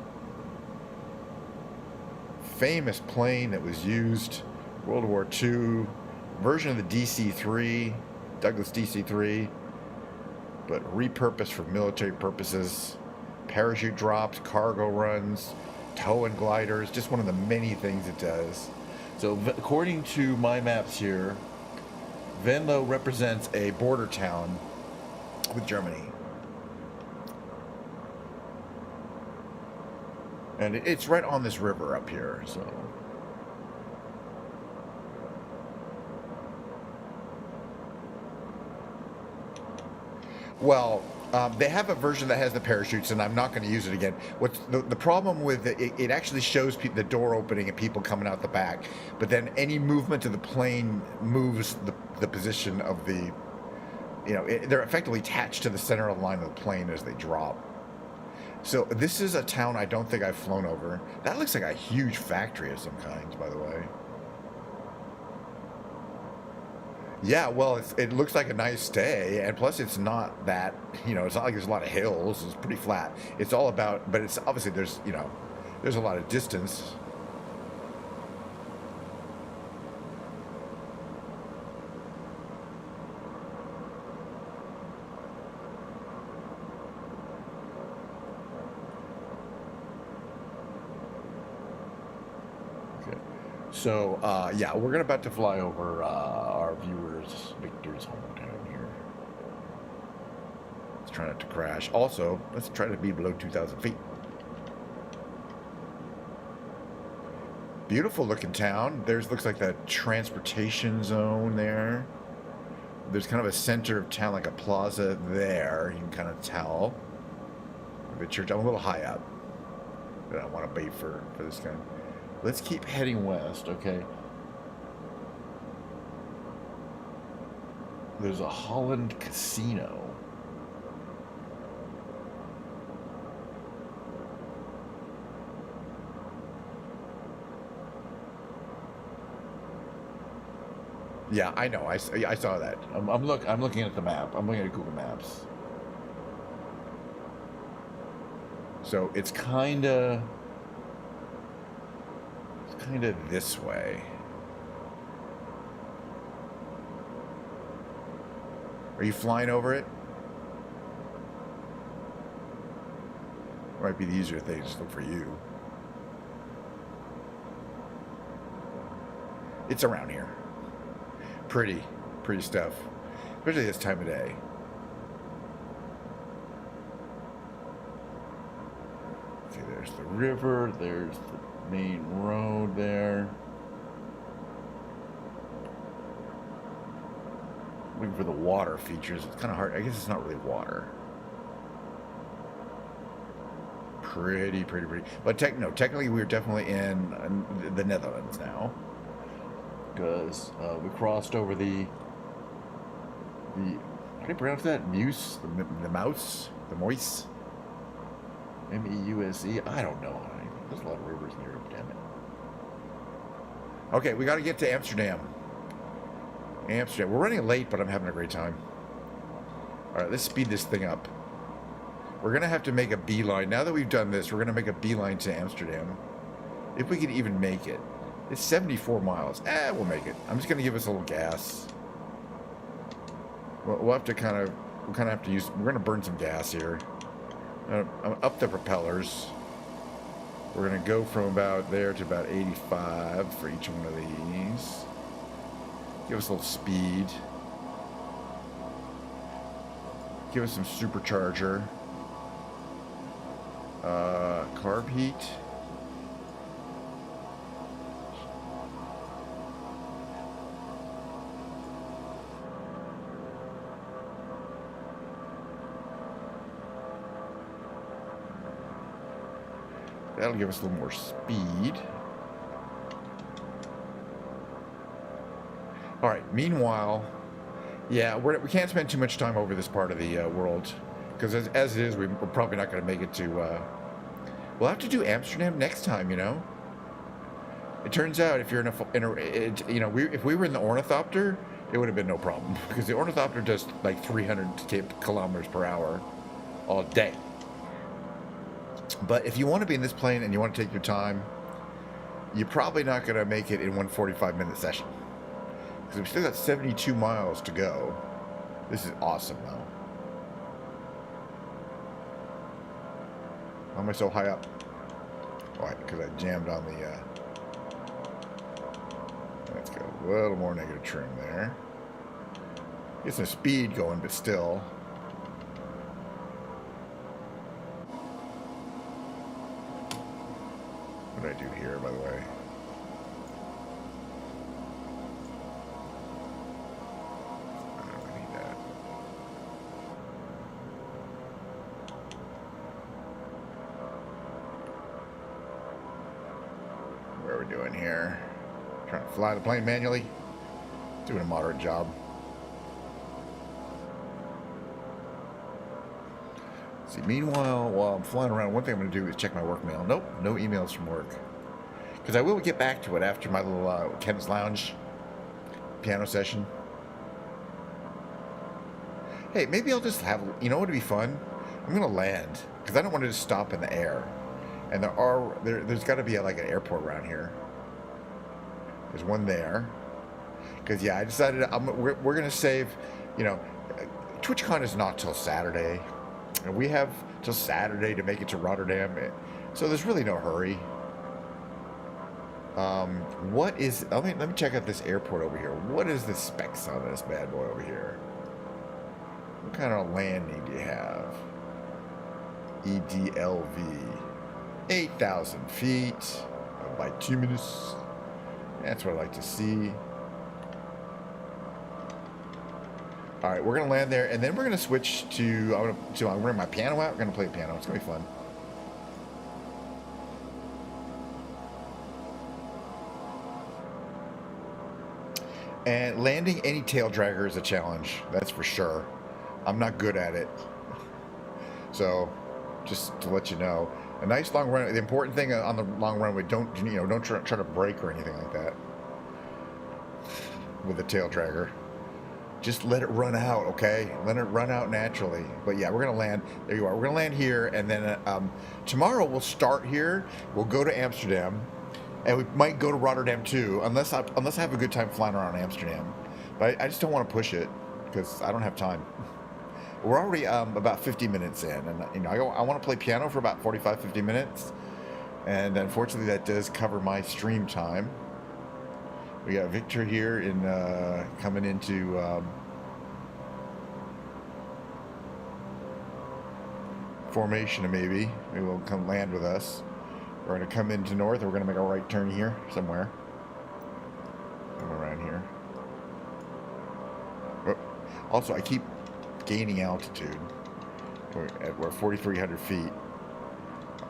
Famous plane that was used World War II. Version of the DC-3, Douglas DC-3, but repurposed for military purposes. Parachute drops, cargo runs, tow and gliders, just one of the many things it does. So according to my maps here, Venlo represents a border town with Germany. And it's right on this river up here, so... Well, they have a version that has the parachutes, and I'm not going to use it again. What's the problem with it? It actually shows the door opening and people coming out the back, but then any movement of the plane moves the position of the, they're effectively attached to the center of the line of the plane as they drop. So this is a town I don't think I've flown over. That looks like a huge factory of some kind, by the way. Yeah, well, it looks like a nice day, and plus it's not that, it's not like there's a lot of hills. It's pretty flat. It's all about, but it's obviously there's a lot of distance. Okay. So, yeah, we're about to fly over our viewers, Victor's hometown here. Let's try not to crash. Also, let's try to be below 2,000 feet. Beautiful looking town. Looks like that transportation zone there. There's kind of a center of town, like a plaza there. You can kind of tell. The church. I'm a little high up, but I want to bait for this guy. Let's keep heading west, okay? There's a Holland casino. Yeah, I know. I saw that. I'm looking at the map. I'm looking at Google Maps. So it's kind of this way. Are you flying over it? Might be the easier thing, just look for you. It's around here. Pretty stuff. Especially this time of day. See, there's the river, there's the main road there. Looking for the water features. It's kind of hard. I guess it's not really water. Pretty. But technically we're definitely in the Netherlands now. Because we crossed over the how do you pronounce that? Meuse? The mouse? The Moise? M-E-U-S-E? I don't know. There's a lot of rivers near it, damn it. Okay, we got to get to Amsterdam. Amsterdam. We're running late, but I'm having a great time. All right, let's speed this thing up. We're going to have to make a beeline. Now that we've done this, we're going to make a beeline to Amsterdam. If we can even make it. It's 74 miles. We'll make it. I'm just going to give us a little gas. We'll have to we're going to burn some gas here. Up the propellers. We're going to go from about there to about 85 for each one of these. Give us a little speed. Give us some supercharger. Carb heat. That'll give us a little more speed. All right, meanwhile, yeah, we can't spend too much time over this part of the world. Because as it is, we're probably not going to make it to... we'll have to do Amsterdam next time, you know? It turns out if you're if we were in the Ornithopter, it would have been no problem. Because the Ornithopter does like 300 kilometers per hour all day. But if you want to be in this plane and you want to take your time, you're probably not going to make it in one 45-minute session. Because we've still got 72 miles to go. This is awesome, though. Why am I so high up? Why? Because I jammed on the... Let's go a little more negative trim there. Get some speed going, but still... What did I do here, by the way? I don't really need that. What are we doing here? Trying to fly the plane manually? Doing a moderate job. See, meanwhile, while I'm flying around, one thing I'm going to do is check my work mail. Nope, no emails from work. Because I will get back to it after my little Ken's Lounge piano session. Hey, maybe I'll just have... You know what would be fun? I'm going to land. Because I don't want to just stop in the air. And there's got to be like an airport around here. There's one there. Because, yeah, I decided we're going to save... You know, Twitchcon is not till Saturday. And we have till Saturday to make it to Rotterdam, so there's really no hurry. What is... let me check out this airport over here. What is the specs on this bad boy over here? What kind of landing do you have? EDLV. 8,000 feet. Bituminous. That's what I like to see. All right, we're gonna land there, and then we're gonna switch to. I'm gonna bring my piano out. We're gonna play a piano. It's gonna be fun. And landing any tail dragger is a challenge. That's for sure. I'm not good at it. So, just to let you know, a nice long run. The important thing on the long runway, don't try to brake or anything like that with the tail dragger. Just let it run out, okay? Let it run out naturally. But yeah, we're gonna land. There you are. We're gonna land here, and then tomorrow we'll start here. We'll go to Amsterdam, and we might go to Rotterdam too, unless I have a good time flying around Amsterdam. But I just don't want to push it because I don't have time. We're already about 50 minutes in, and I want to play piano for about 45, 50 minutes, and unfortunately that does cover my stream time. We got Victor here in coming into formation, maybe we'll come land with us. We're going to come into north, and we're going to make a right turn here somewhere. Come around here. Oh. Also, I keep gaining altitude. We're 4,300 feet.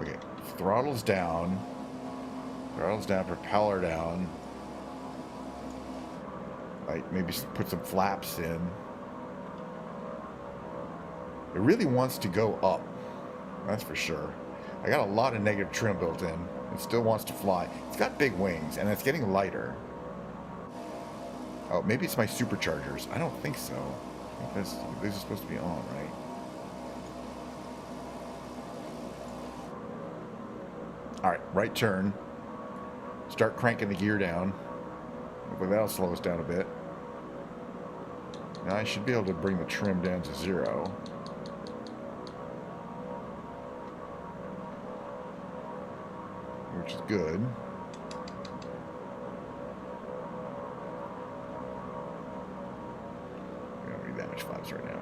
Okay, throttles down. Throttles down, propeller down. Like, maybe put some flaps in. It really wants to go up. That's for sure. I got a lot of negative trim built in. It still wants to fly. It's got big wings, and it's getting lighter. Oh, maybe it's my superchargers. I don't think so. I think these are supposed to be on, right? Alright, right turn. Start cranking the gear down. Hopefully that'll slow us down a bit. Now I should be able to bring the trim down to 0. Which is good. We don't need that much flaps right now.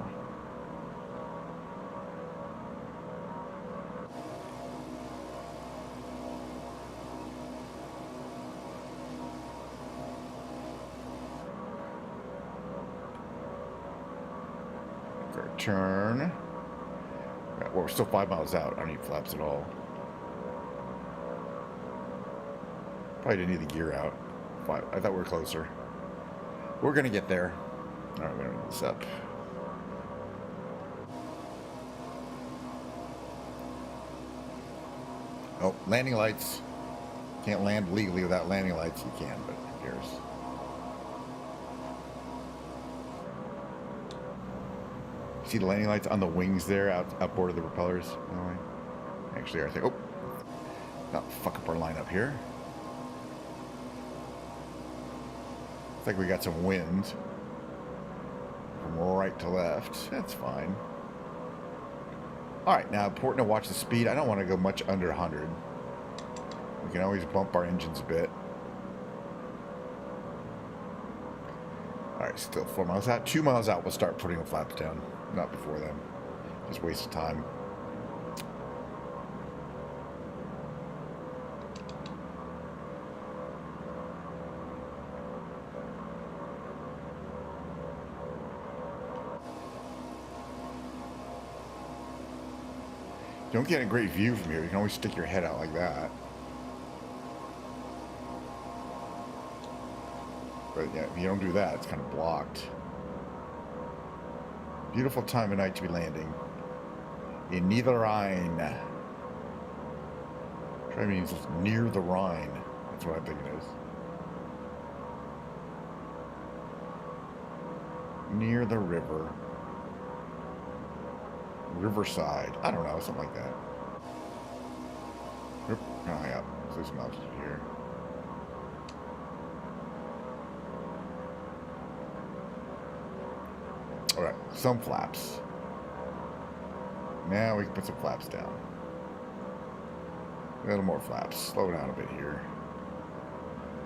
Turn. Well, we're still 5 miles out. I don't need flaps at all. Probably didn't need the gear out. I thought we were closer. We're going to get there. All right, we're going to this up. Oh, landing lights. Can't land legally without landing lights. You can, but who cares? See the landing lights on the wings there, outboard of the propellers? Actually, I think. Oh, not fuck up our line up here. Looks like we got some wind from right to left. That's fine. All right, now important to watch the speed. I don't want to go much under 100. We can always bump our engines a bit. All right, still 4 miles out. 2 miles out, we'll start putting the flaps down. Not before then. Just waste of time. You don't get a great view from here. You can always stick your head out like that. But yeah, if you don't do that, it's kind of blocked. Beautiful time of night to be landing in Niederrhein. Try means near the Rhine. That's what I think it is. Near the river. Riverside. I don't know, something like that. Oop. Oh, yeah. There's some altitude here. Alright, some flaps. Now we can put some flaps down. A little more flaps. Slow down a bit here.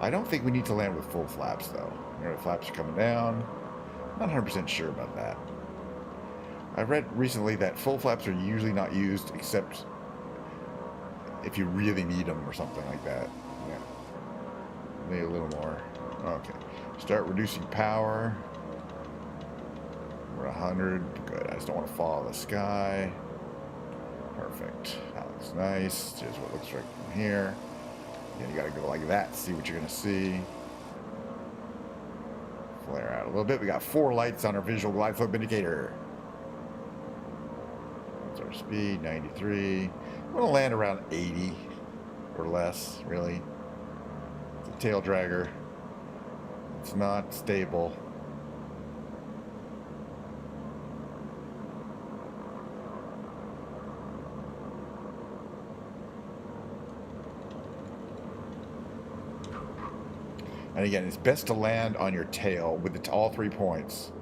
I don't think we need to land with full flaps, though. The flaps are coming down. Not 100% sure about that. I read recently that full flaps are usually not used except if you really need them or something like that. Yeah. Maybe a little more. Okay. Start reducing power. We're 100. Good. I just don't want to fall out of the sky. Perfect. That looks nice. Here's what it looks like from here. And you got to go like that to see what you're going to see. Flare out a little bit. We got 4 lights on our visual glide slope indicator. That's our speed, 93. We're going to land around 80 or less, really. It's a tail dragger. It's not stable. And again, it's best to land on your tail with all 3 points,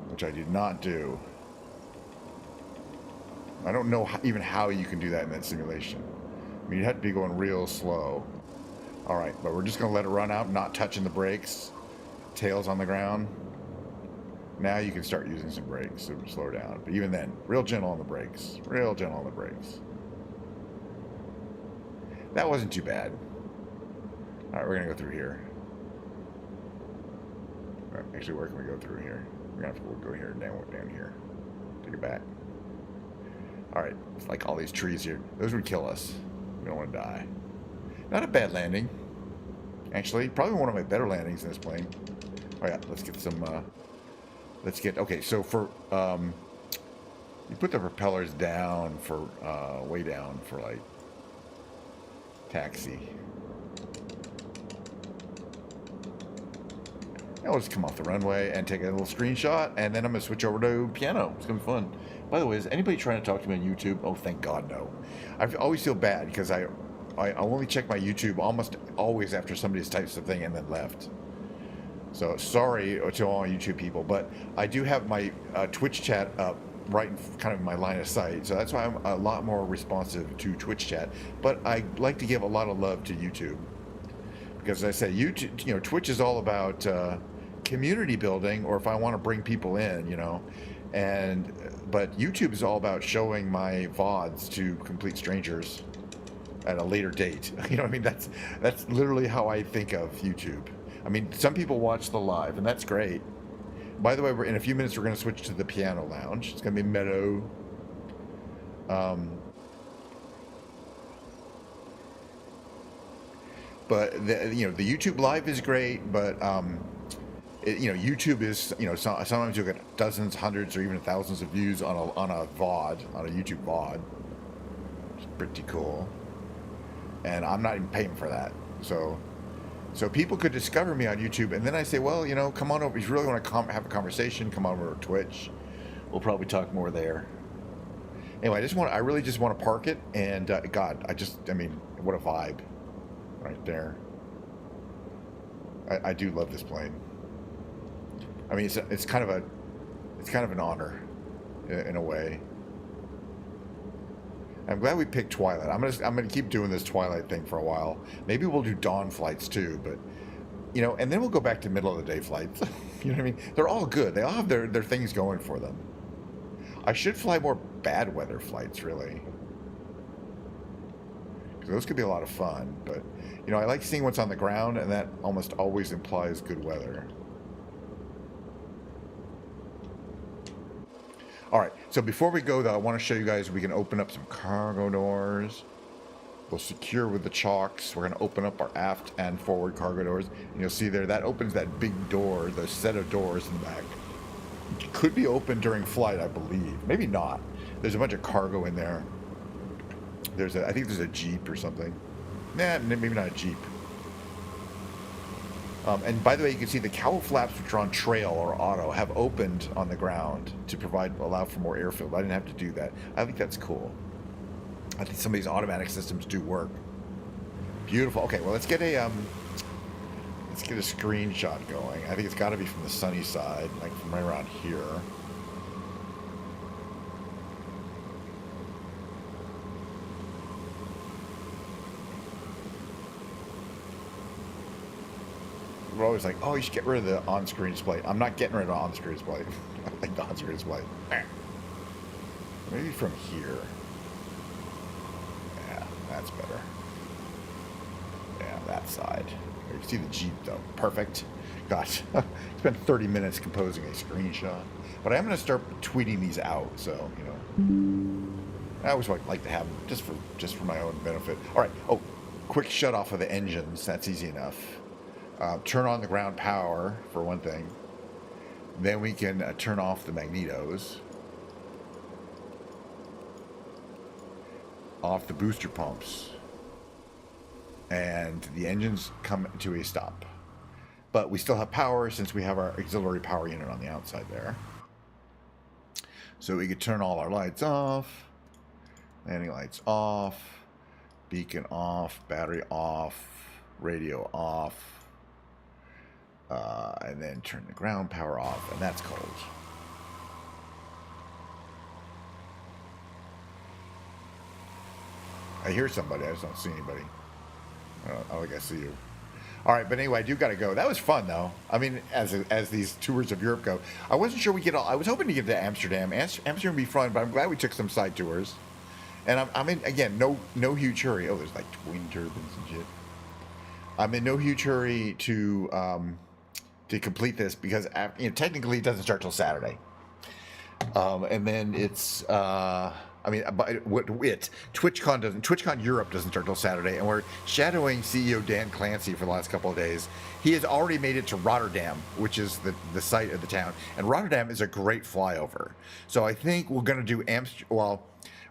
which I did not do. I don't know even how you can do that in that simulation. I mean, you have to be going real slow. All right, but we're just going to let it run out, not touching the brakes. Tails on the ground. Now you can start using some brakes to slow down. But even then, real gentle on the brakes. Real gentle on the brakes. That wasn't too bad. All right, we're going to go through here. All right, actually, where can we go through here? We're going to have to go here, down here. Take it back. All right, it's like all these trees here. Those would kill us. We don't want to die. Not a bad landing. Actually, probably one of my better landings in this plane. Oh yeah, let's get some, okay, so for, you put the propellers down for, way down for like, taxi. I'll just come off the runway and take a little screenshot, and then I'm going to switch over to piano. It's going to be fun. By the way, is anybody trying to talk to me on YouTube? Oh, thank God, no. I always feel bad because I only check my YouTube almost always after somebody's typed something and then left. So sorry to all YouTube people, but I do have my Twitch chat up right in kind of my line of sight. So that's why I'm a lot more responsive to Twitch chat. But I like to give a lot of love to YouTube. Because as I say, YouTube, you know, Twitch is all about community building, or if I want to bring people in, you know. But YouTube is all about showing my VODs to complete strangers at a later date. You know what I mean? That's literally how I think of YouTube. I mean, some people watch the live, and that's great. By the way, in a few minutes, we're going to switch to the piano lounge. It's going to be meadow. But the YouTube live is great, but YouTube is, sometimes you'll get dozens, hundreds, or even thousands of views on a VOD, on a YouTube VOD. It's pretty cool. And I'm not even paying for that. So people could discover me on YouTube, and then I say, well, come on over. If you really want to have a conversation, come on over to Twitch. We'll probably talk more there. Anyway, I really just want to park it, and God, what a vibe, right there. I do love this plane. I mean, it's kind of an honor, in a way. I'm glad we picked Twilight. I'm gonna keep doing this Twilight thing for a while. Maybe we'll do dawn flights too, but and then we'll go back to middle of the day flights. You know what I mean? They're all good. They all have their things going for them. I should fly more bad weather flights, really, because those could be a lot of fun. But I like seeing what's on the ground, and that almost always implies good weather. All right, so before we go, though, I want to show you guys we can open up some cargo doors. We'll secure with the chocks. We're going to open up our aft and forward cargo doors. And you'll see there, that opens that big door, the set of doors in the back. It could be open during flight, I believe. Maybe not. There's a bunch of cargo in there. I think there's a Jeep or something. Nah, maybe not a Jeep. And by the way, you can see the cowl flaps, which are on trail or auto, have opened on the ground to allow for more airfield. I didn't have to do that. I think that's cool. I think some of these automatic systems do work. Beautiful. Okay, well, let's get a screenshot going. I think it's got to be from the sunny side, like from right around here. We're always like, oh, you should get rid of the on-screen display. I'm not getting rid of the on-screen display. I like the on-screen display. Maybe from here. Yeah, that's better. Yeah, that side. You can see the Jeep, though. Perfect. Gosh, spent 30 minutes composing a screenshot. But I am going to start tweeting these out, so, I always like to have them just for my own benefit. All right. Oh, quick shut off of the engines. That's easy enough. Turn on the ground power, for one thing. Then we can turn off the magnetos. Off the booster pumps. And the engines come to a stop. But we still have power since we have our auxiliary power unit on the outside there. So we could turn all our lights off. Landing lights off. Beacon off. Battery off. Radio off. And then turn the ground power off, and that's cold. I hear somebody, I just don't see anybody. Oh, I see you. All right, but anyway, I do got to go. That was fun, though. I mean, as these tours of Europe go, I wasn't sure we get all. I was hoping to get to Amsterdam. Amsterdam would be fun, but I'm glad we took some side tours. And I'm in again. No huge hurry. Oh, there's like wind turbines and shit. I'm in no huge hurry to complete this because technically it doesn't start till Saturday. And then it's TwitchCon Europe doesn't start till Saturday, and we're shadowing CEO Dan Clancy for the last couple of days. He has already made it to Rotterdam, which is the site of the town, and Rotterdam is a great flyover. So I think we're gonna do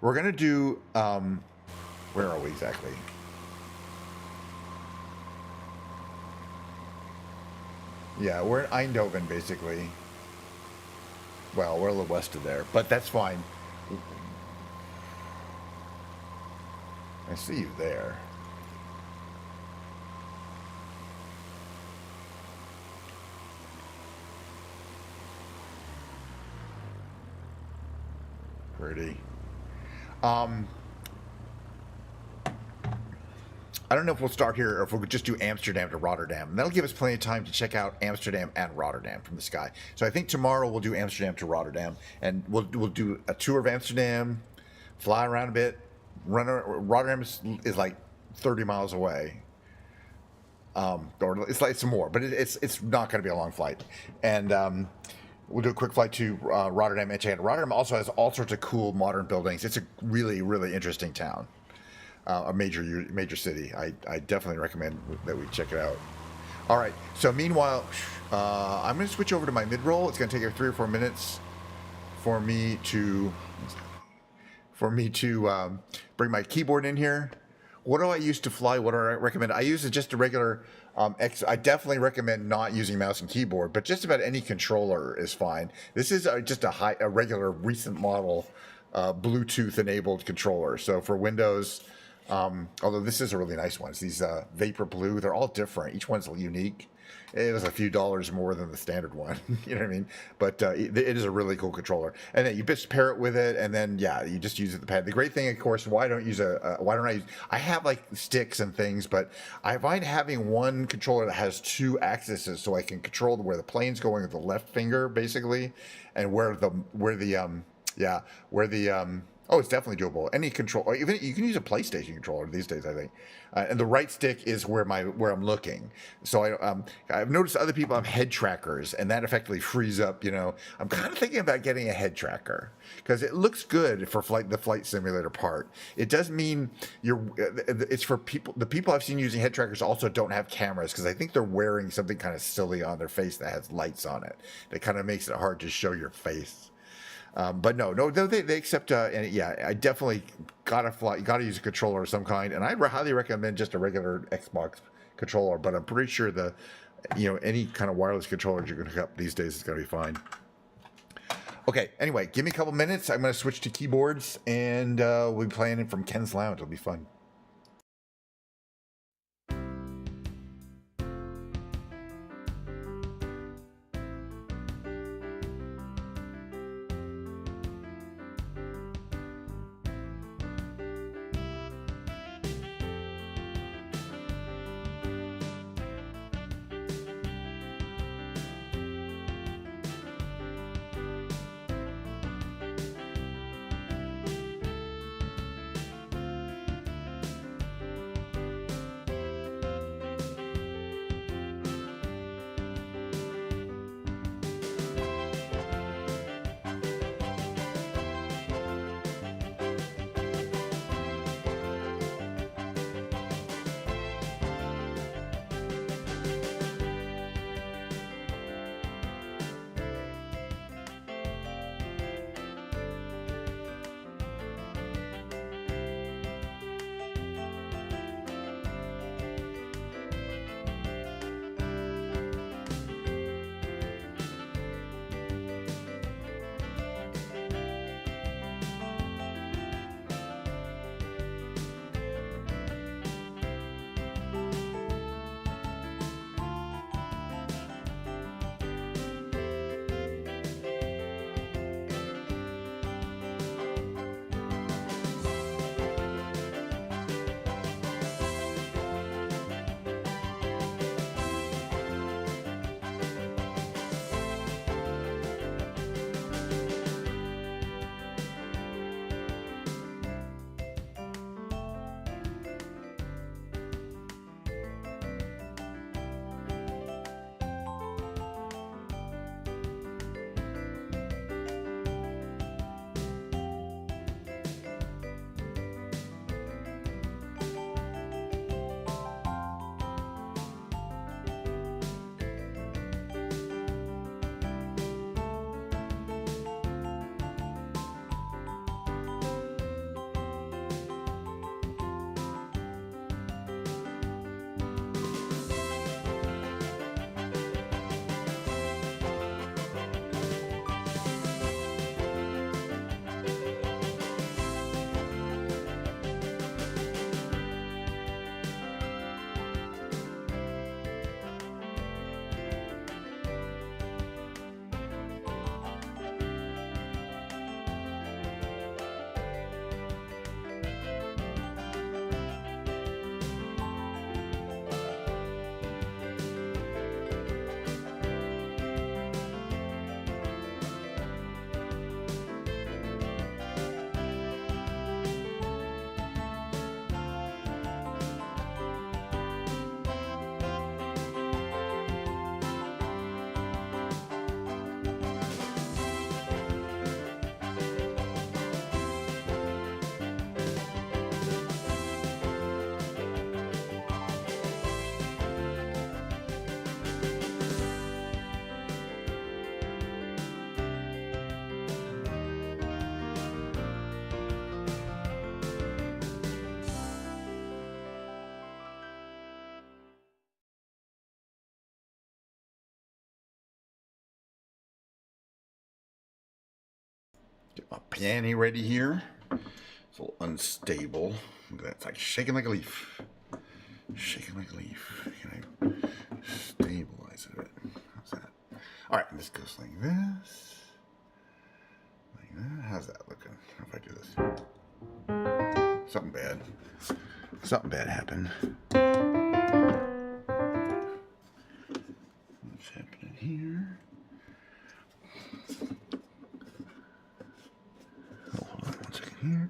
we're gonna do where are we exactly? Yeah, we're in Eindhoven basically. Well, we're a little west of there, but that's fine. I see you there. Pretty. I don't know if we'll start here or if we'll just do Amsterdam to Rotterdam. And that'll give us plenty of time to check out Amsterdam and Rotterdam from the sky. So I think tomorrow we'll do Amsterdam to Rotterdam, and we'll do a tour of Amsterdam, fly around a bit. Rotterdam is like 30 miles away, or it's like some more, but it's not going to be a long flight. And we'll do a quick flight to Rotterdam and check out. Rotterdam also has all sorts of cool modern buildings. It's a really, really interesting town. A major city. I definitely recommend that we check it out. All right. So meanwhile, I'm going to switch over to my mid-roll. It's going to take 3 or 4 minutes for me to bring my keyboard in here. What do I use to fly? What do I recommend? I use just a regular I definitely recommend not using mouse and keyboard, but just about any controller is fine. This is just a regular recent model Bluetooth enabled controller. So for Windows. Although this is a really nice one. It's these Vapor Blue. They're all different. Each one's unique. It was a few dollars more than the standard one. You know what I mean? But it is a really cool controller. And then you just pair it with it, and then you just use the pad. The great thing, of course, why don't I use? I have like sticks and things, but I find having one controller that has 2 axes, so I can control where the plane's going with the left finger, basically, and oh, it's definitely doable. Any control, or even you can use a PlayStation controller these days, I think. And the right stick is where I'm looking. So I've noticed other people have head trackers, and that effectively frees up. I'm kind of thinking about getting a head tracker because it looks good for the flight simulator part. It does mean it's for people. The people I've seen using head trackers also don't have cameras because I think they're wearing something kind of silly on their face that has lights on it. That kind of makes it hard to show your face. But no, they accept. And yeah, I definitely gotta use a controller of some kind, and I highly recommend just a regular Xbox controller. But I'm pretty sure any kind of wireless controllers you're gonna hook up these days is gonna be fine. Okay. Anyway, give me a couple minutes. I'm gonna switch to keyboards, and we'll be playing it from Ken's Lounge. It'll be fun. Get my piano ready here. It's a little unstable. Look at that. It's like shaking like a leaf. Shaking like a leaf. Can I stabilize it a bit? How's that? All right, this goes like this. Like that. How's that looking? How if I do this? Something bad. Something bad happened. What's happening here? Oh, hold on 1 second here.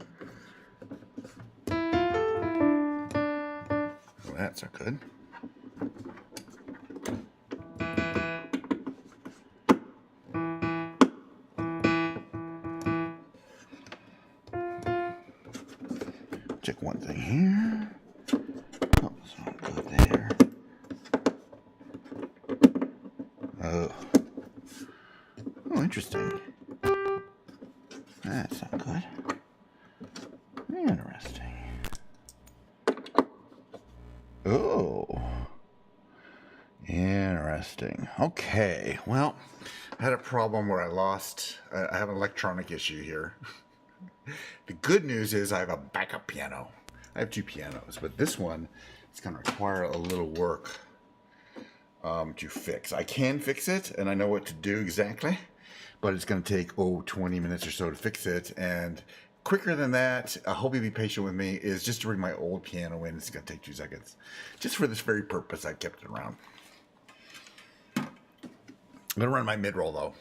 Oh, that's not good. Check one thing here. Oh, it's not good there. Oh. Oh, interesting. That's not good. Interesting. Oh. Interesting. Okay. Well, I had a problem where I have an electronic issue here. The good news is I have a backup piano. I have 2 pianos, but this one is going to require a little work to fix. I can fix it, and I know what to do exactly, but it's going to take 20 minutes or so to fix it. And quicker than that, I hope you'll be patient with me, is just to bring my old piano in. It's going to take 2 seconds. Just for this very purpose, I kept it around. I'm going to run my mid-roll, though.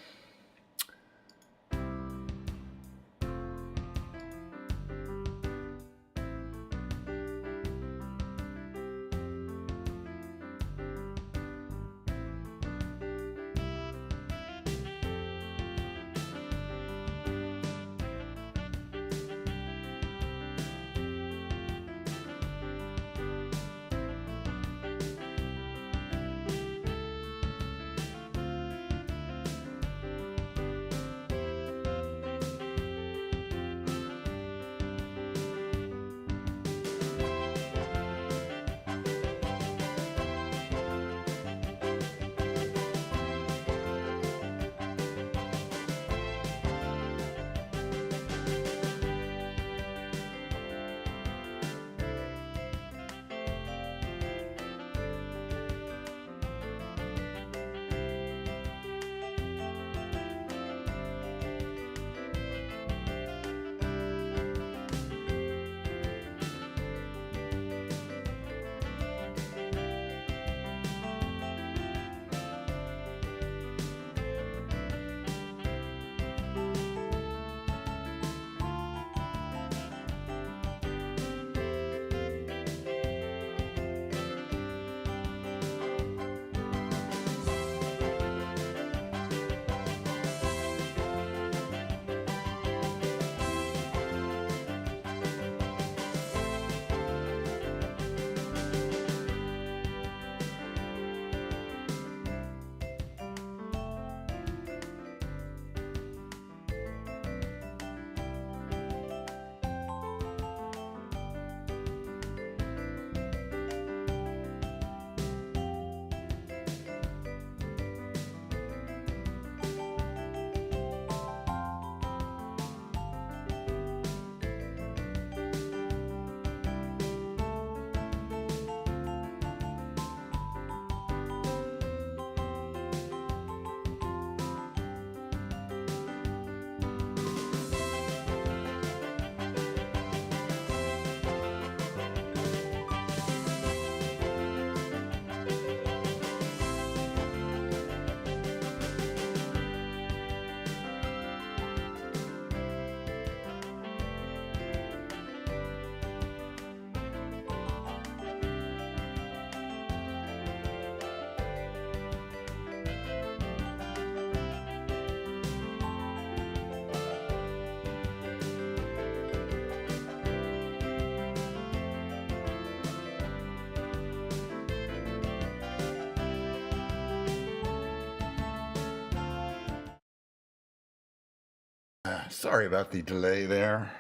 Sorry about the delay there.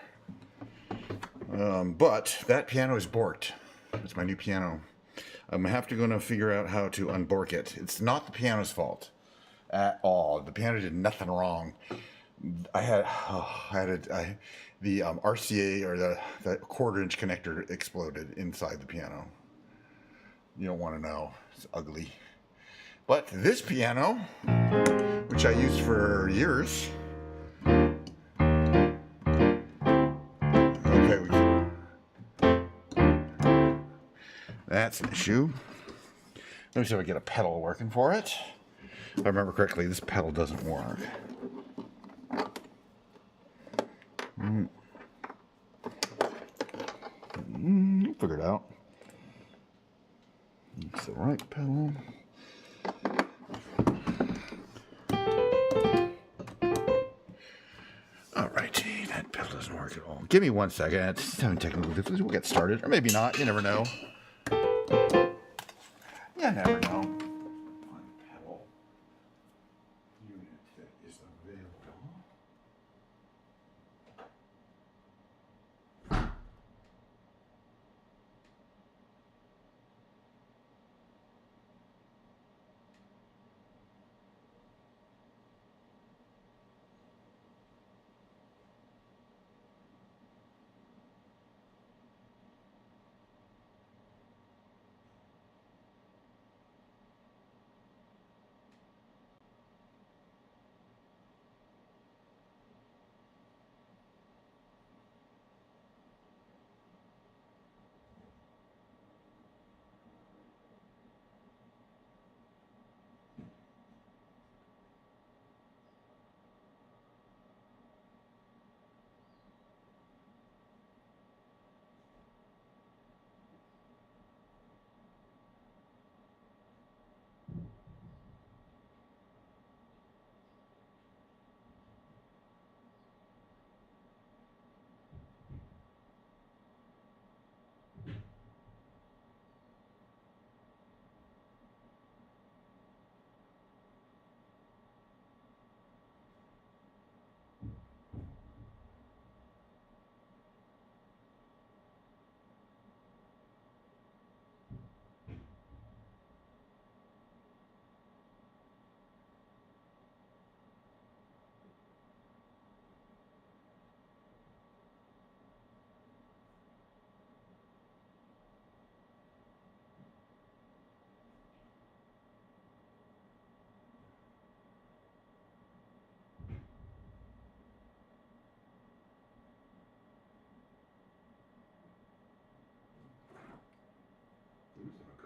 But that piano is borked. It's my new piano. I'm gonna figure out how to unbork it. It's not the piano's fault at all. The piano did nothing wrong. The RCA or the quarter-inch connector exploded inside the piano. You don't want to know. It's ugly. But this piano, which I used for years. Okay, that's an issue. Let me see if I get a pedal working for it. If I remember correctly, this pedal doesn't work. Figure it out. It's the right pedal. Alrighty, that pedal doesn't work at all. Give me 1 second. It's having technical difficulties. We'll get started, or maybe not. You never know. You never know. One pedal unit that is available.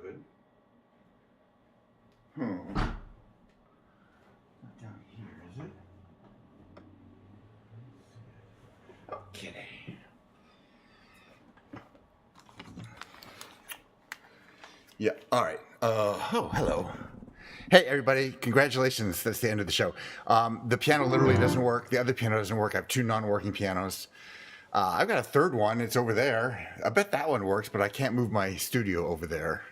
Good. Not down here, is it? Okay. Yeah, all right. Oh, hello. Hey, everybody. Congratulations. That's the end of the show. The piano literally doesn't work. The other piano doesn't work. I have two non-working pianos. I've got a third one. It's over there. I bet that one works, but I can't move my studio over there.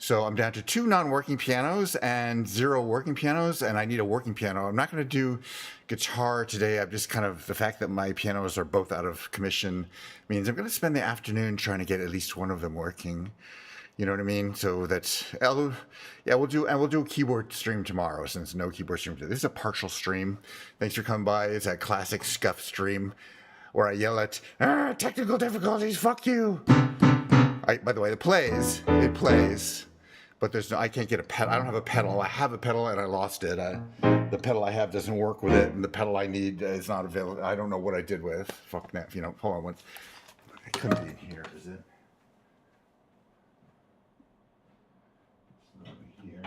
So I'm down to two non-working pianos and 0 working pianos, and I need a working piano. I'm not going to do guitar today. I'm just the fact that my pianos are both out of commission means I'm going to spend the afternoon trying to get at least one of them working. You know what I mean? So we'll do a keyboard stream tomorrow since no keyboard stream today. This is a partial stream. Thanks for coming by. It's a classic scuff stream where I yell at technical difficulties. Fuck you. By the way, it plays, but I can't get a pedal. I don't have a pedal. I have a pedal and I lost it. The pedal I have doesn't work with it, and the pedal I need is not available. I don't know what I did with. Fuck that. Hold on. It couldn't be in here, is it? It's not here.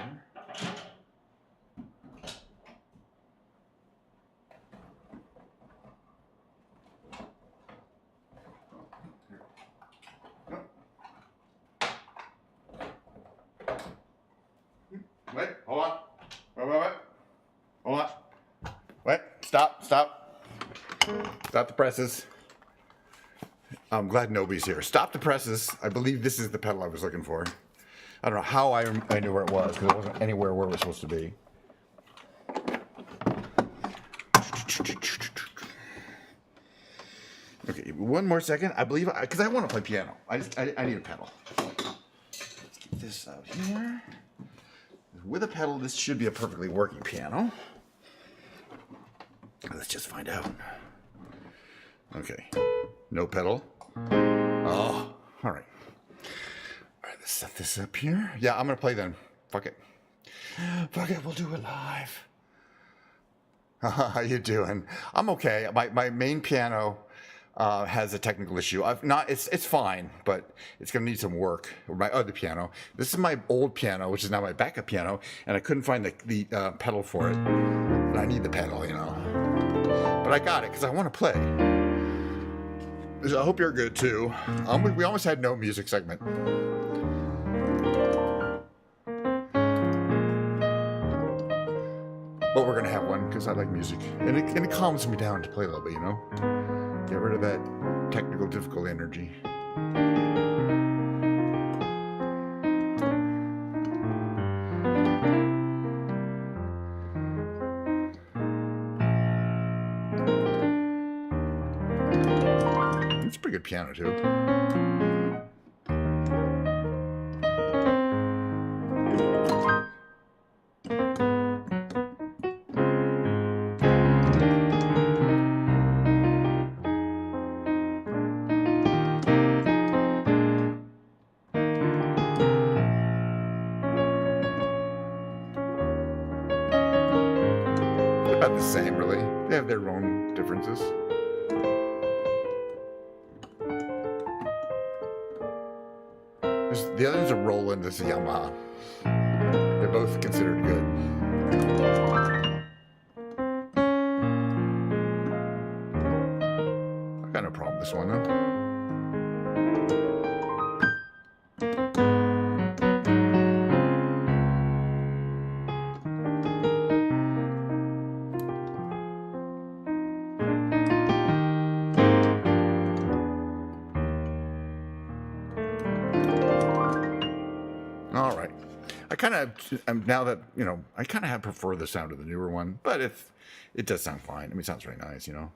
Wait, hold on. Wait. Hold on. Wait, stop. Stop the presses. I'm glad nobody's here. Stop the presses. I believe this is the pedal I was looking for. I don't know how I knew where it was, because it wasn't anywhere where it was supposed to be. Okay, one more second. I believe, because I want to play piano. I need a pedal. Let's get this out here. With a pedal, this should be a perfectly working piano. Let's just find out. Okay. No pedal. Oh, all right. All right, let's set this up here. Yeah, I'm going to play then. Fuck it. Fuck it, we'll do it live. How you doing? I'm okay. My main piano has a technical issue. It's fine, but it's gonna need some work. Or my other piano. This is my old piano, which is now my backup piano, and I couldn't find the pedal for it. And I need the pedal, you know. But I got it because I want to play. I hope you're good too. We almost had no music segment. But we're going to have one because I like music. And it calms me down to play a little bit, you know? Get rid of that technical difficult energy. It's a pretty good piano, too. About the same, really. They have their own differences. The other one's a Roland, this is a Yamaha. They're both considered good. I've got no problem with this one, though. All right. I kind of, now that, you know, I kind of prefer the sound of the newer one, but if it does sound fine. I mean, it sounds very nice, you know.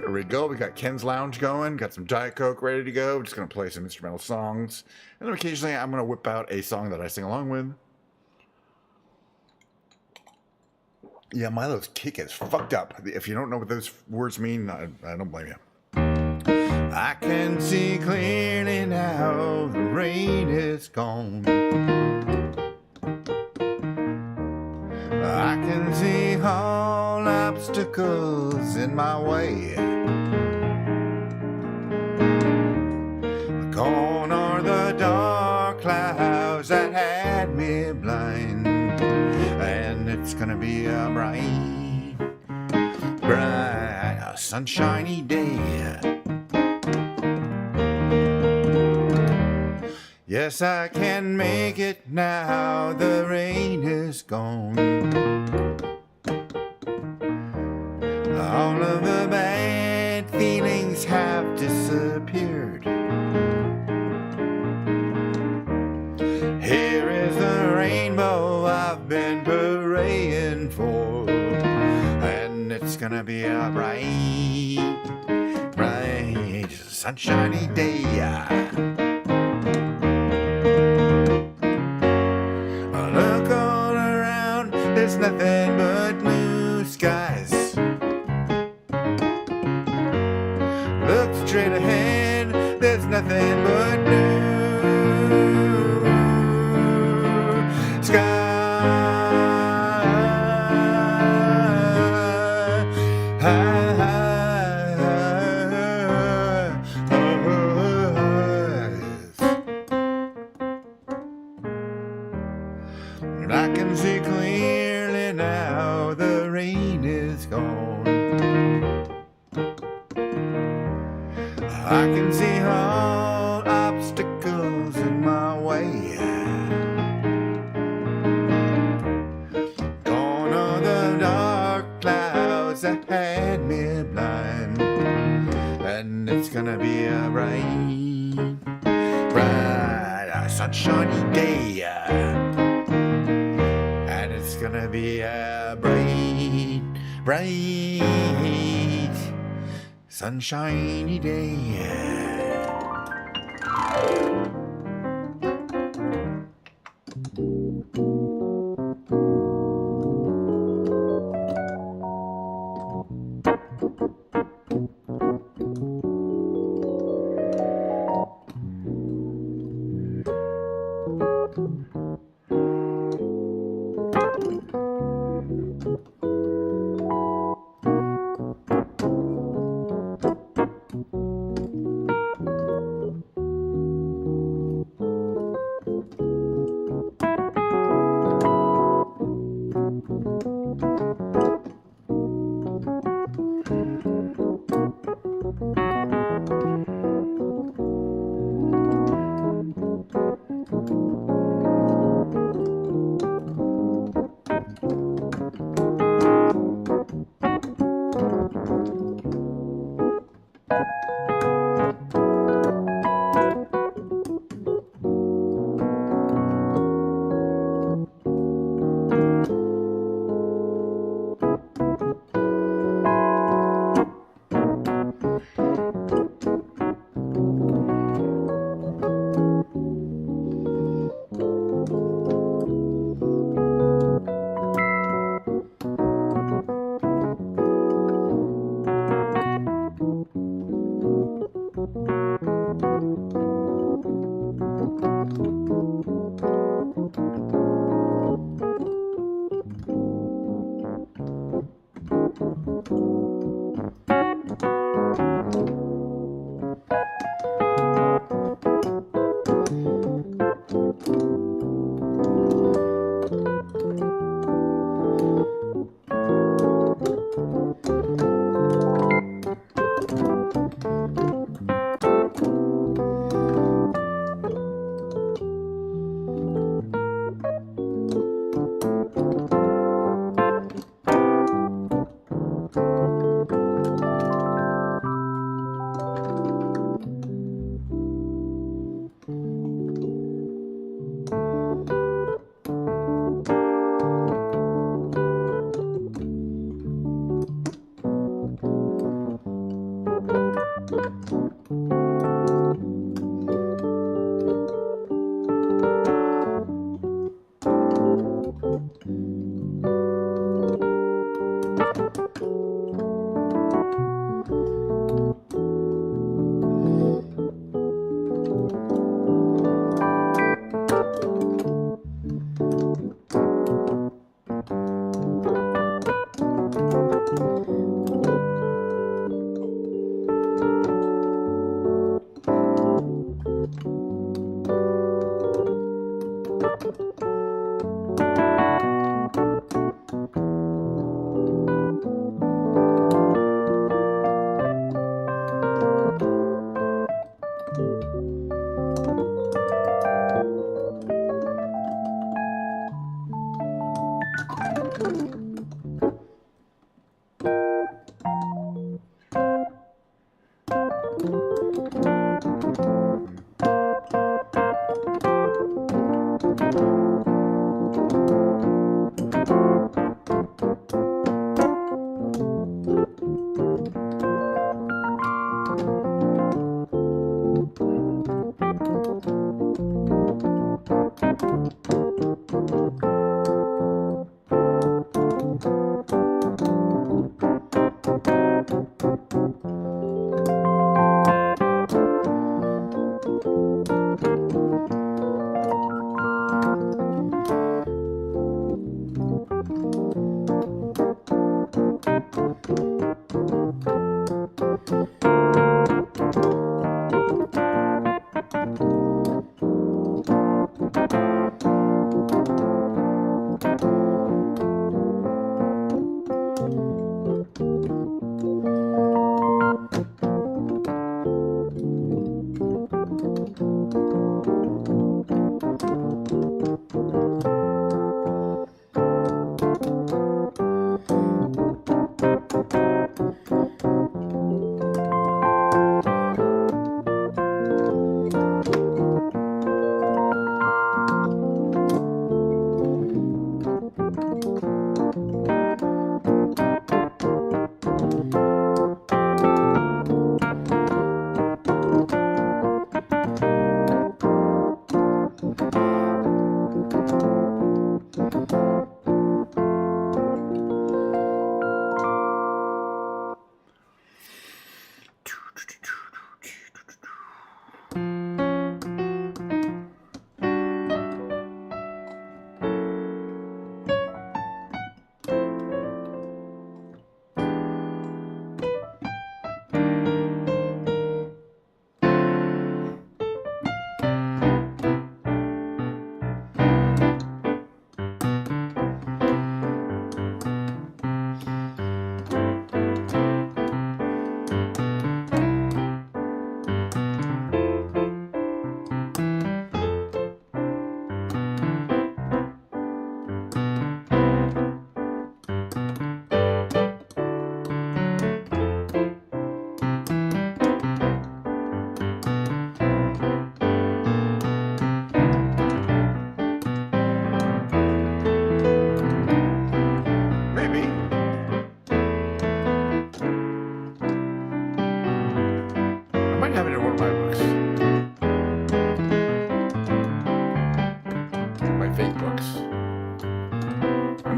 There we go. We got Ken's Lounge going. Got some Diet Coke ready to go. Just going to play some instrumental songs. And then occasionally I'm going to whip out a song that I sing along with. Yeah, Milo's kick is fucked up. If you don't know what those words mean, I don't blame you. I can see clearly now the rain is gone. I can see all obstacles in my way. Gone are the dark clouds that had me blind, and it's gonna be a bright, sunshiny day. Yes, I can make it now. The rain is gone. All of the bad feelings have disappeared. Here is the rainbow I've been praying for, and it's gonna be a bright, bright, sunshiny day. Look all around, there's nothing but blue skies. Look straight ahead, there's nothing but blue skies. And I can see clearly now, the rain is gone. I can see all obstacles in my way. Gone are the dark clouds that had me blind. And it's gonna be a bright, bright, sunshiny day. And it's gonna be a bright, bright, sunshiny day.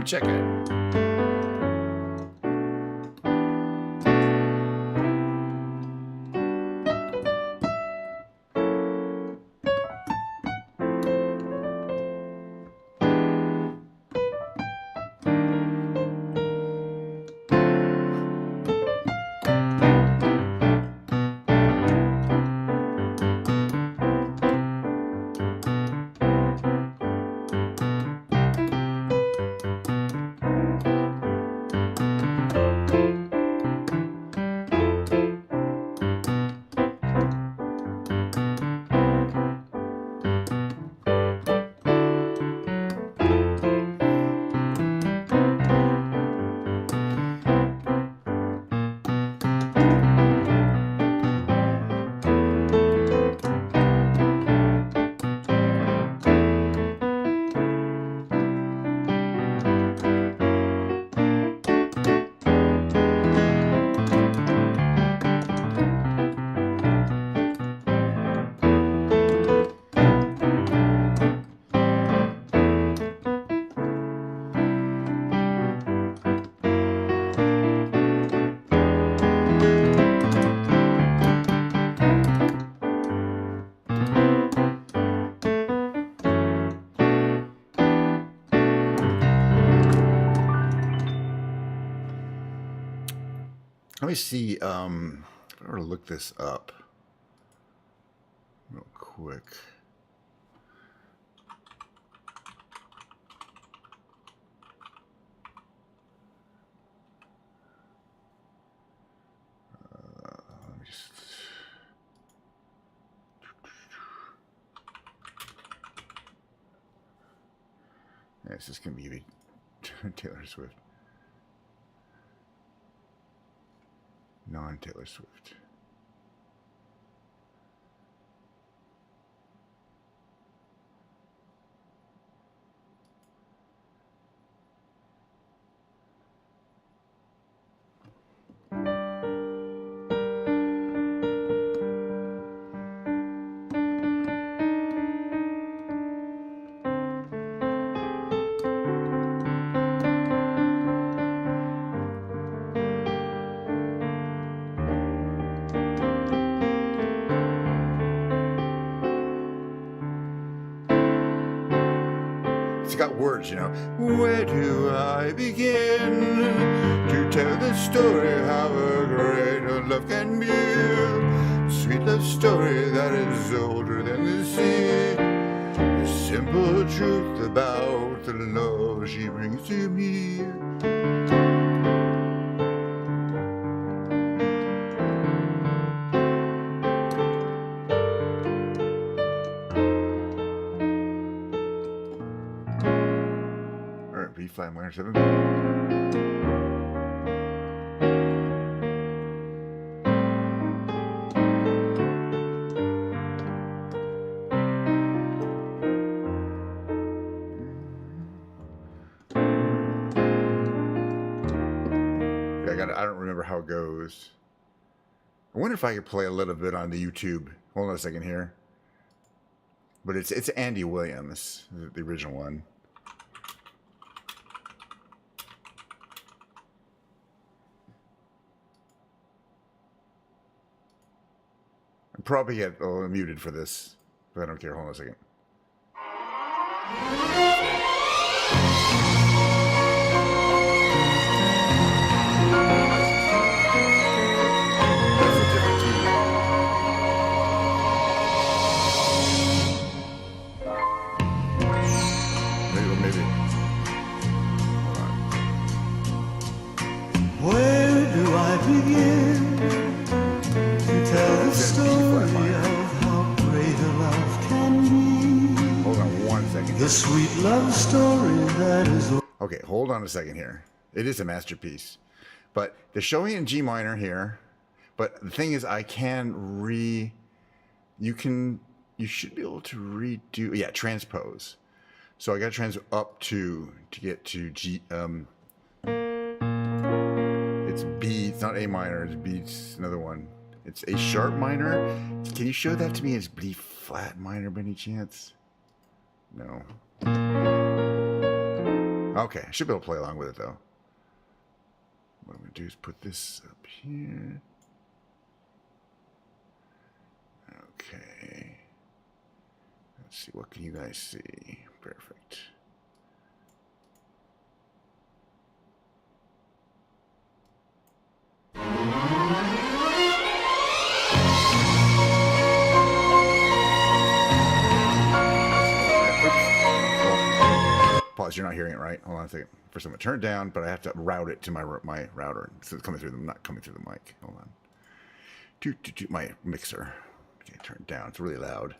Check it. Let me see. If I were to look this up real quick. Let me just. Yeah, this is going to be Taylor Swift. Non-Taylor Swift. got words, you know. Where do I begin to tell the story how a great love can be? Sweet love story that is older than the sea. The simple truth about the love she brings to me. B flat minor 7. I don't remember how it goes. I wonder if I could play a little bit on the YouTube. Hold on a second here. But it's Andy Williams, the original one. I'm probably get muted for this, but I don't care. Hold on a second. That's a different TV. Maybe. Hold on. Where do I begin to tell the story of how great a love can be? Hold on 1 second. The sweet love story that is. Okay, hold on a second here. It is a masterpiece, but they're showing it in G minor here. But the thing is, I can you should be able to redo. Yeah, transpose. So I got to transpose up to get to G. It's B. It's not A minor. It's B. It's another one. It's A sharp minor. Can you show that to me as B flat minor by any chance? No. Okay, I should be able to play along with it though. What I'm going to do is put this up here. Okay. Let's see, what can you guys see? Perfect. Pause, you're not hearing it right. Hold on a second. First I'm going to turn it down, but I have to route it to my router. So it's coming through not coming through the mic. Hold on. My mixer. Okay, turn it down. It's really loud.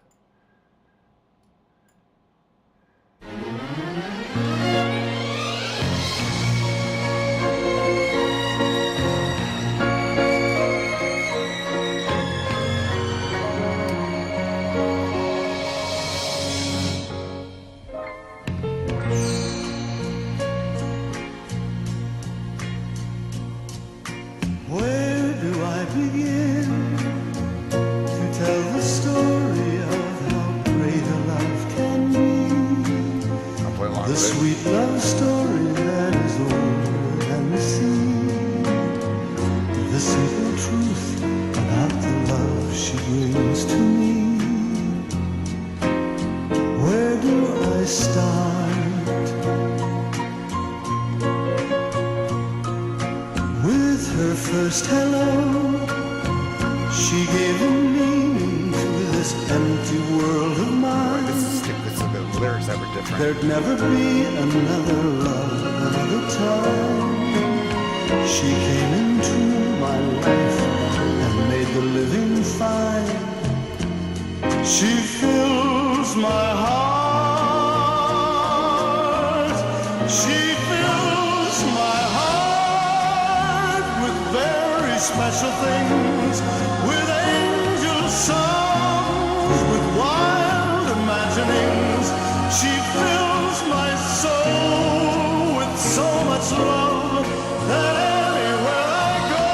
Where do I begin to tell the story of how great a love can be? I'll play along The with it. sweet love story that is older than the sea. The simple truth about the love she brings to me. Where do I start? With her first hello, she gave a meaning to this empty world of mine. The lyrics that were different. There'd never be another love, another time. She came into my life and made the living fine. She fills my heart. She fills my heart with very special things, with angel songs, with wild imaginings. She fills my soul with so much love that anywhere I go,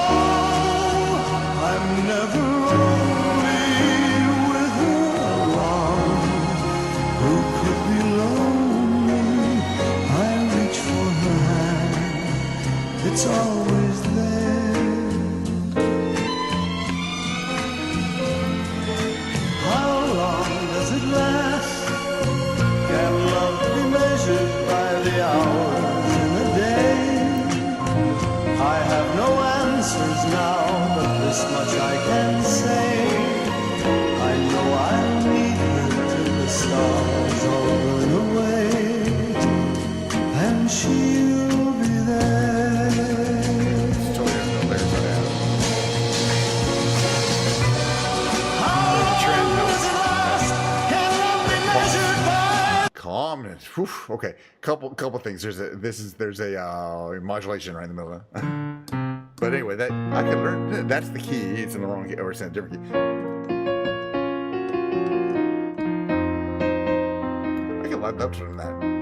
I'm never only with her alone. Who could be lonely? I reach for her hand, it's always there. How long does whew, okay. Couple things. There's a modulation right in the middle of it. But anyway, that I can learn. That's the key. It's in the wrong key, or it's in a different key. I can love to learn that.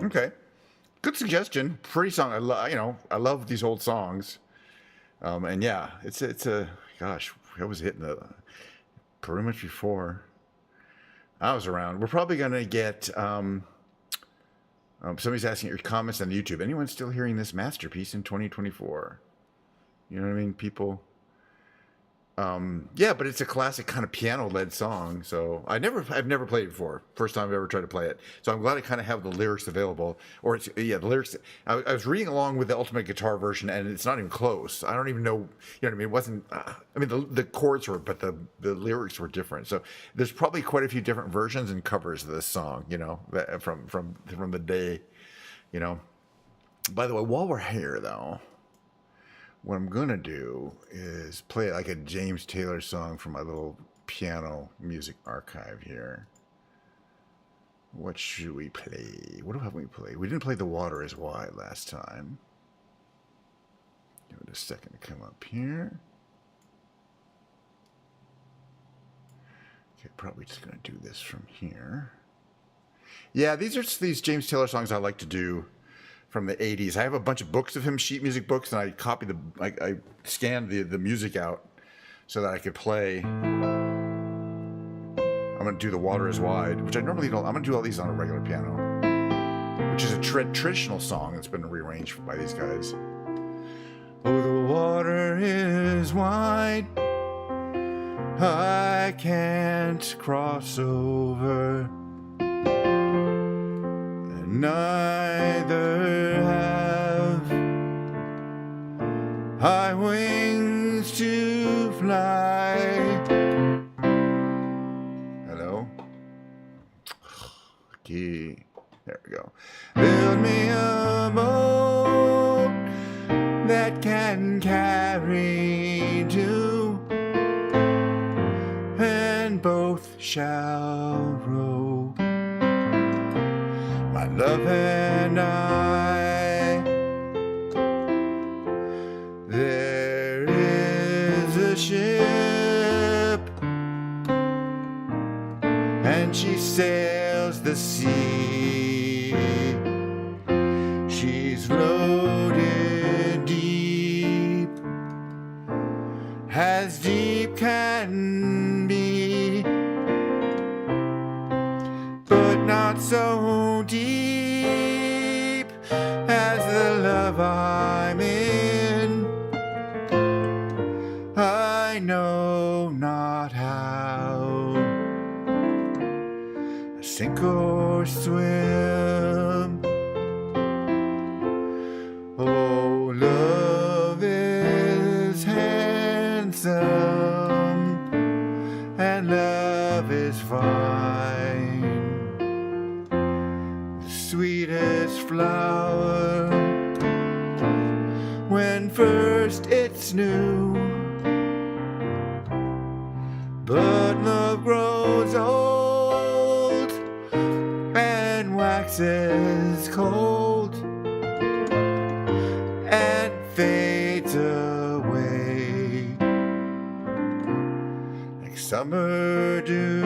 Okay, good suggestion. Pretty song. I love these old songs. And yeah, it's a gosh. I was hitting the pretty much before I was around. We're probably gonna get. Somebody's asking your comments on YouTube. Anyone still hearing this masterpiece in 2024? You know what I mean, people. Yeah, but it's a classic kind of piano-led song. So I've never played it before. First time I've ever tried to play it. So I'm glad I kind of have the lyrics available. Or the lyrics. I was reading along with the Ultimate Guitar version, and it's not even close. I don't even know. You know what I mean? It wasn't. I mean, the chords were, but the lyrics were different. So there's probably quite a few different versions and covers of this song. You know, from the day. You know. By the way, while we're here, though. What I'm going to do is play like a James Taylor song from my little piano music archive here. What should we play? What have we played? We didn't play The Water is Wide last time. Give it a second to come up here. Okay, probably just going to do this from here. Yeah, these are just these James Taylor songs I like to do. From the 80s. I have a bunch of books of him, sheet music books, and I scanned the music out so that I could play. I'm going to do The Water is Wide, which I normally don't. I'm going to do all these on a regular piano, which is a traditional song that's been rearranged by these guys. Oh, the water is wide, I can't cross over. Neither have I wings to fly. Hello? Okay. There we go. Build me a boat that can carry two, and both shall row. My love and I. There is a ship, and she sails the sea. She's loaded deep, as deep can be, but not so deep as the love I'm in. I know not how, sink or swim. Oh, love is handsome, and love is fine. The sweetest flower when first it's new, but love grows old and waxes cold and fades away like summer dew.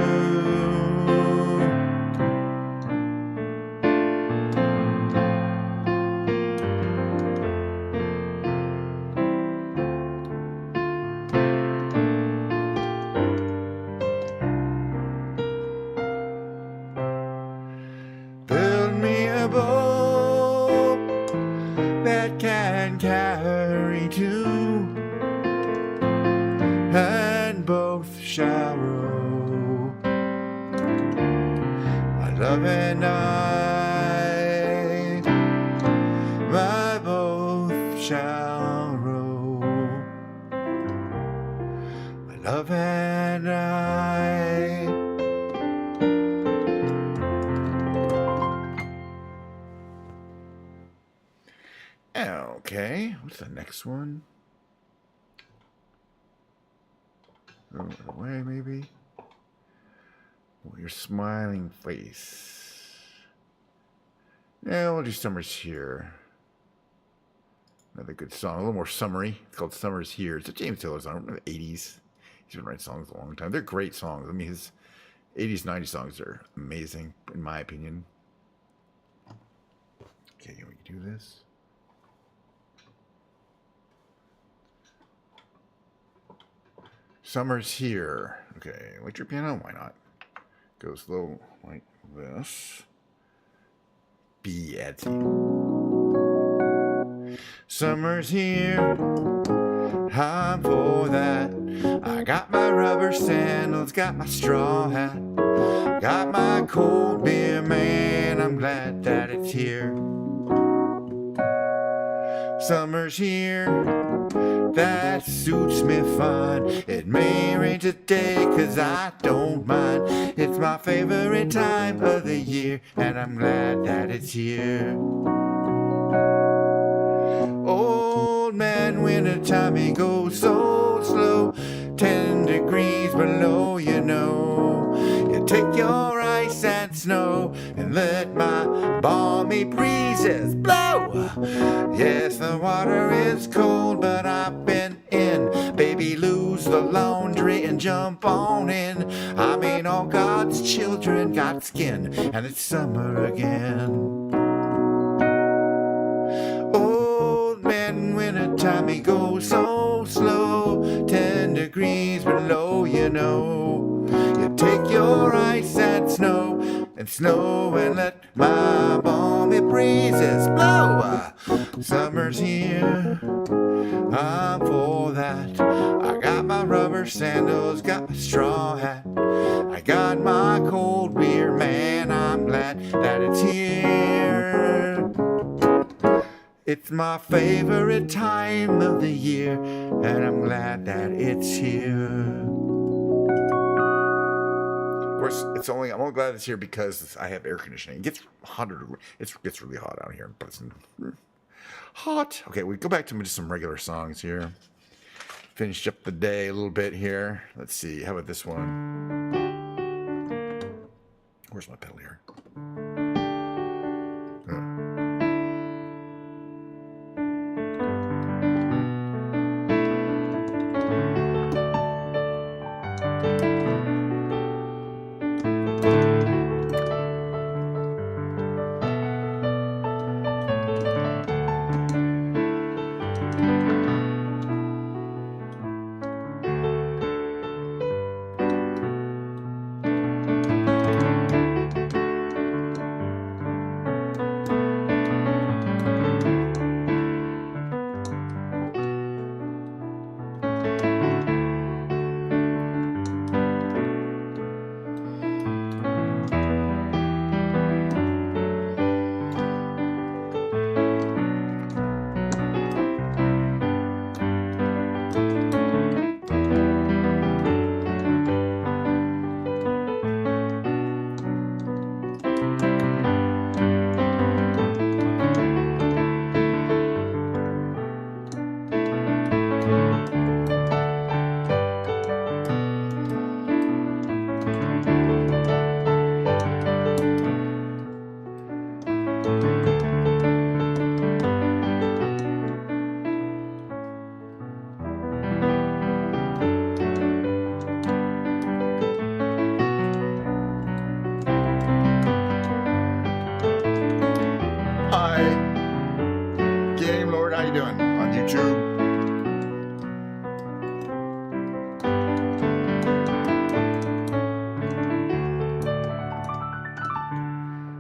Build me a boat that can carry two, and both shall row. My love and I. and I. Okay, what's the next one? Throw it away, maybe. Well, your smiling face. Yeah, we'll do Summer's Here. Another good song, a little more summery. It's called Summer's Here. It's a James Taylor song from the 80s. He's been writing songs a long time. They're great songs. I mean, his 80s, 90s songs are amazing, in my opinion. Okay, can we do this? Summer's Here. Okay, electric piano, why not? Goes low like this. B add C. Summer's here, I'm for that. I got my rubber sandals, got my straw hat, got my cold beer, man, I'm glad that it's here. Summer's here, that suits me fine. It may rain today, 'cause I don't mind. It's my favorite time of the year, and I'm glad that it's here. Old man wintertime, he goes so slow, 10 degrees below, you know. You take your ice and snow and let my balmy breezes blow. Yes, the water is cold, but I've been in. Baby, lose the laundry and jump on in. I mean, all God's children got skin, and it's summer again. Wintertime, he goes so slow, 10 degrees below, you know. You take your ice and snow and let my balmy breezes blow. Summer's here, I'm for that. I got my rubber sandals, got my straw hat, I got my cold beer, man, I'm glad that it's here. It's my favorite time of the year, and I'm glad that it's here. Of course, I'm only glad it's here because I have air conditioning. It gets hotter. It gets really hot out here, but it's hot. Okay, we go back to just some regular songs here. Finished up the day a little bit here. Let's see. How about this one? Where's my pedal here?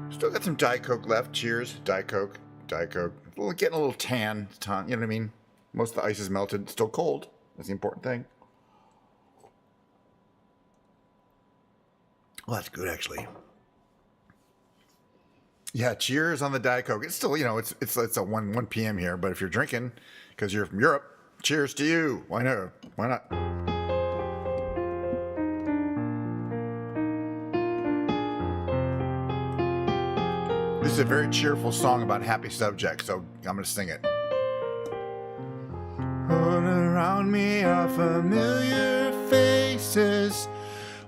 Still got some Diet Coke left. Cheers. Diet Coke. Diet Coke. Getting a little tan. You know what I mean? Most of the ice is melted. It's still cold. That's the important thing. Well, that's good, actually. Yeah, cheers on the Diet Coke. It's still, it's a 1 p.m. here, but if you're drinking because you're from Europe, cheers to you. Why not? Why not? It's a very cheerful song about happy subjects, so I'm going to sing it. All around me are familiar faces,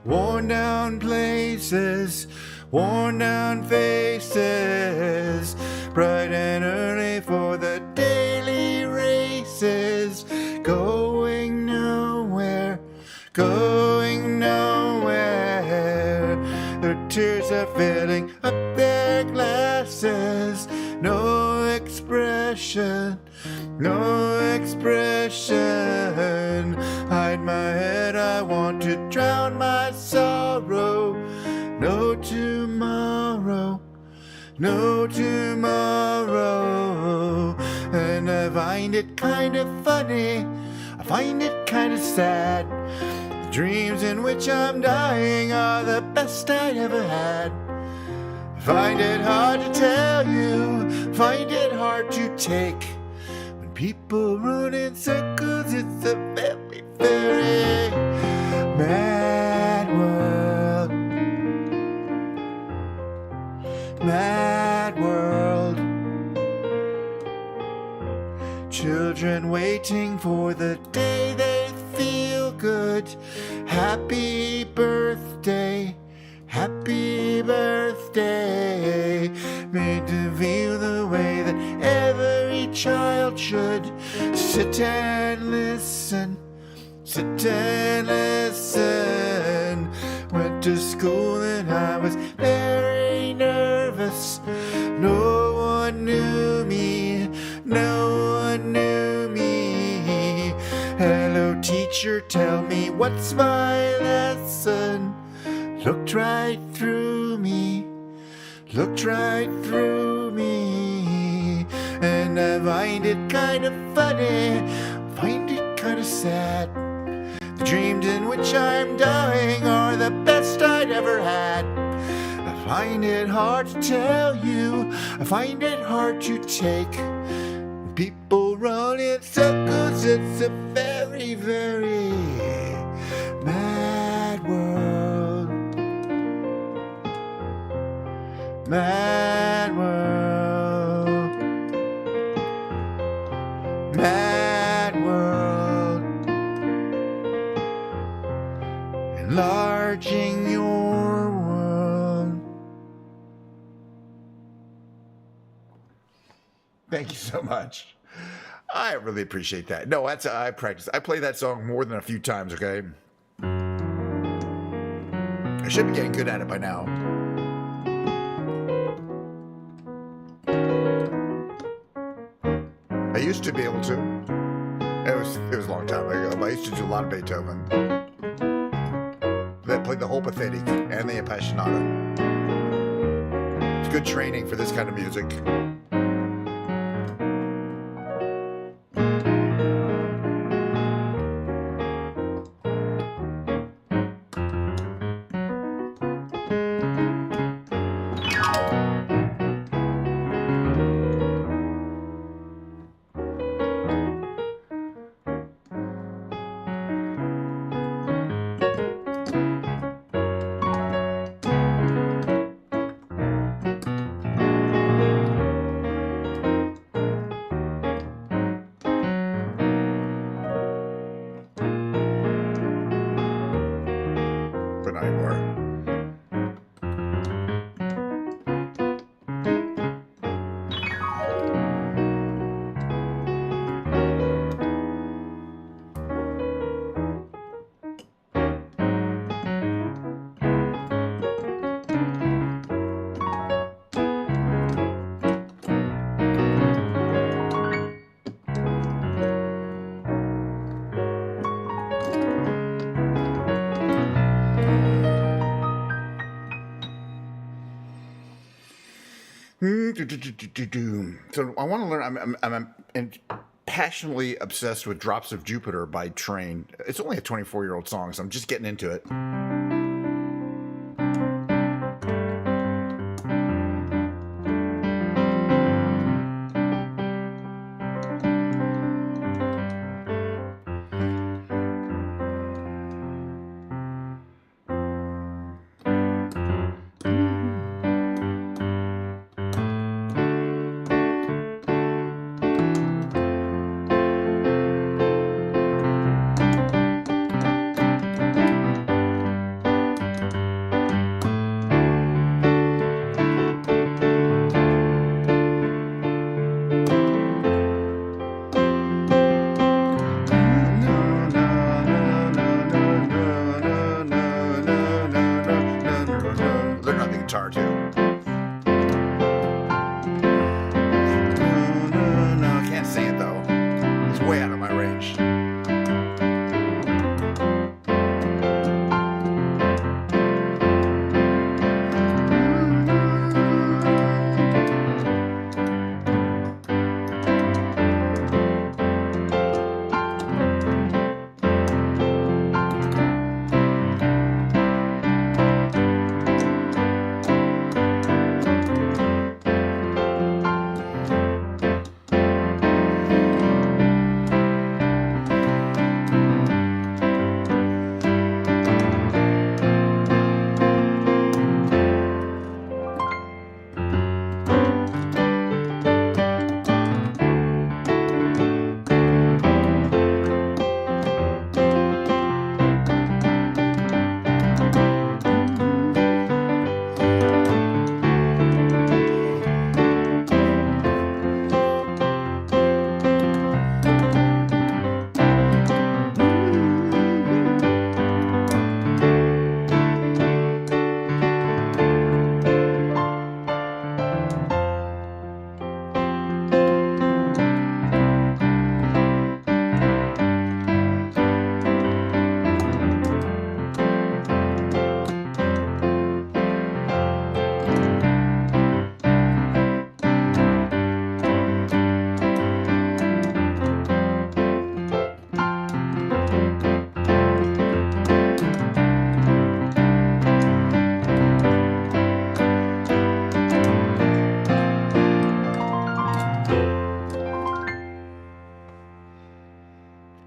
worn down places, worn down faces, bright and early for the daily races, going nowhere, going nowhere. Their tears are filling up their glasses, no expression, no expression. Hide my head, I want to drown my sorrow. No tomorrow, no tomorrow. And I find it kind of funny, I find it kind of sad. The dreams in which I'm dying are the best I ever had. I find it hard to tell you, find it hard to take. When people run in circles, it's a very, very mad world. Mad world. Children waiting for the day they feel good. Happy birthday, happy birthday. Made to feel the way that every child should. Sit and listen, sit and listen. Went to school and I was very nervous. No one knew me, no one knew me. Hello teacher, tell me what's my lesson. Looked right through me, looked right through me. And I find it kind of funny, find it kind of sad. The dreams in which I'm dying are the best I'd ever had. I find it hard to tell you, I find it hard to take. People run in circles, it's a very, very mad world. Mad world. Mad world. Enlarging your world. Thank you so much. I really appreciate that. No, that's I practice. I play that song more than a few times, okay? I should be getting good at it by now. I used to be able to. It was a long time ago, but I used to do a lot of Beethoven. They played the whole Pathetic and the Appassionata. It's good training for this kind of music. So I want to learn. I'm passionately obsessed with Drops of Jupiter by Train. It's only a 24-year-old song, so I'm just getting into it. guitar too. No, I can't sing it though. It's way out of my range.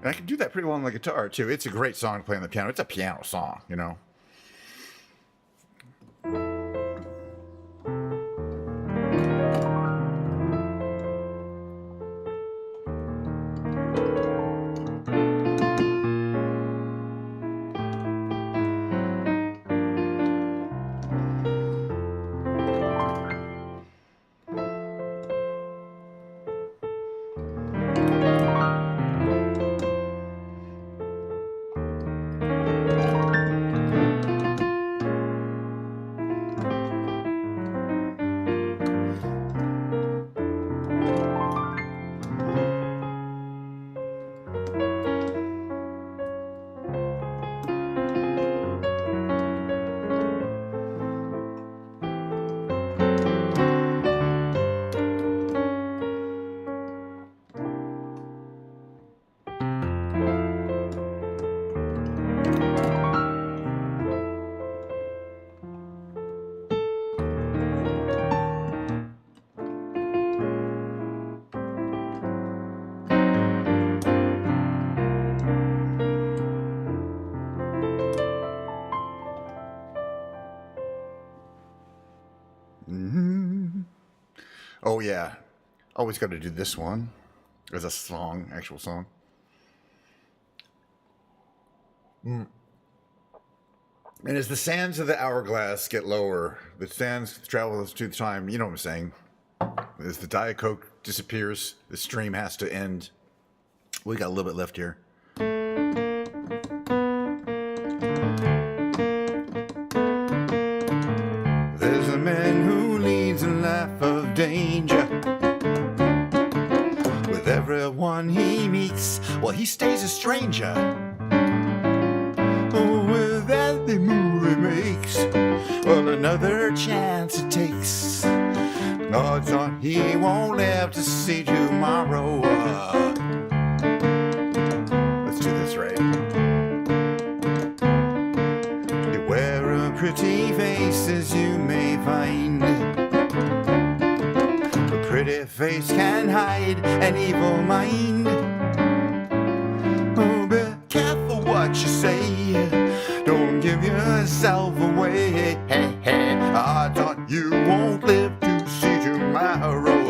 And I can do that pretty well on the guitar, too. It's a great song to play on the piano. It's a piano song, you know. Oh, yeah. Always got to do this one as a song, actual song. And as the sands of the hourglass get lower, the sands travel through time, you know what I'm saying. As the Diet Coke disappears, the stream has to end. We got a little bit left here. There's a man who leads a life of danger. With everyone he meets, well, he stays a stranger. Oh, with every move he makes, well, another chance it takes. Odds on he won't live to see tomorrow. Let's do this right. Beware of pretty faces you may find. A pretty face can hide an evil mind. Oh, be careful what you say. Don't give yourself away. Hey, hey, odds on you won't live to see tomorrow.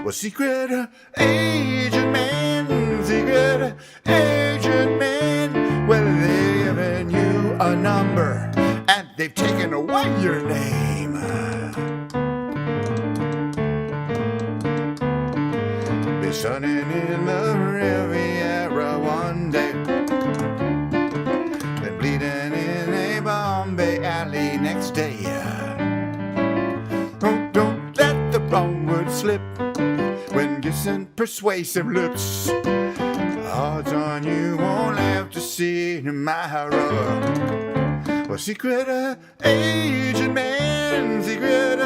Well, secret agent man, secret agent man. Well, they've given you a number and they've taken away your name. Be sunning in the Riviera one day, then bleeding in a Bombay alley next day. innocent, persuasive lips. Odds on you won't have to see tomorrow. Well, secret agent man, secret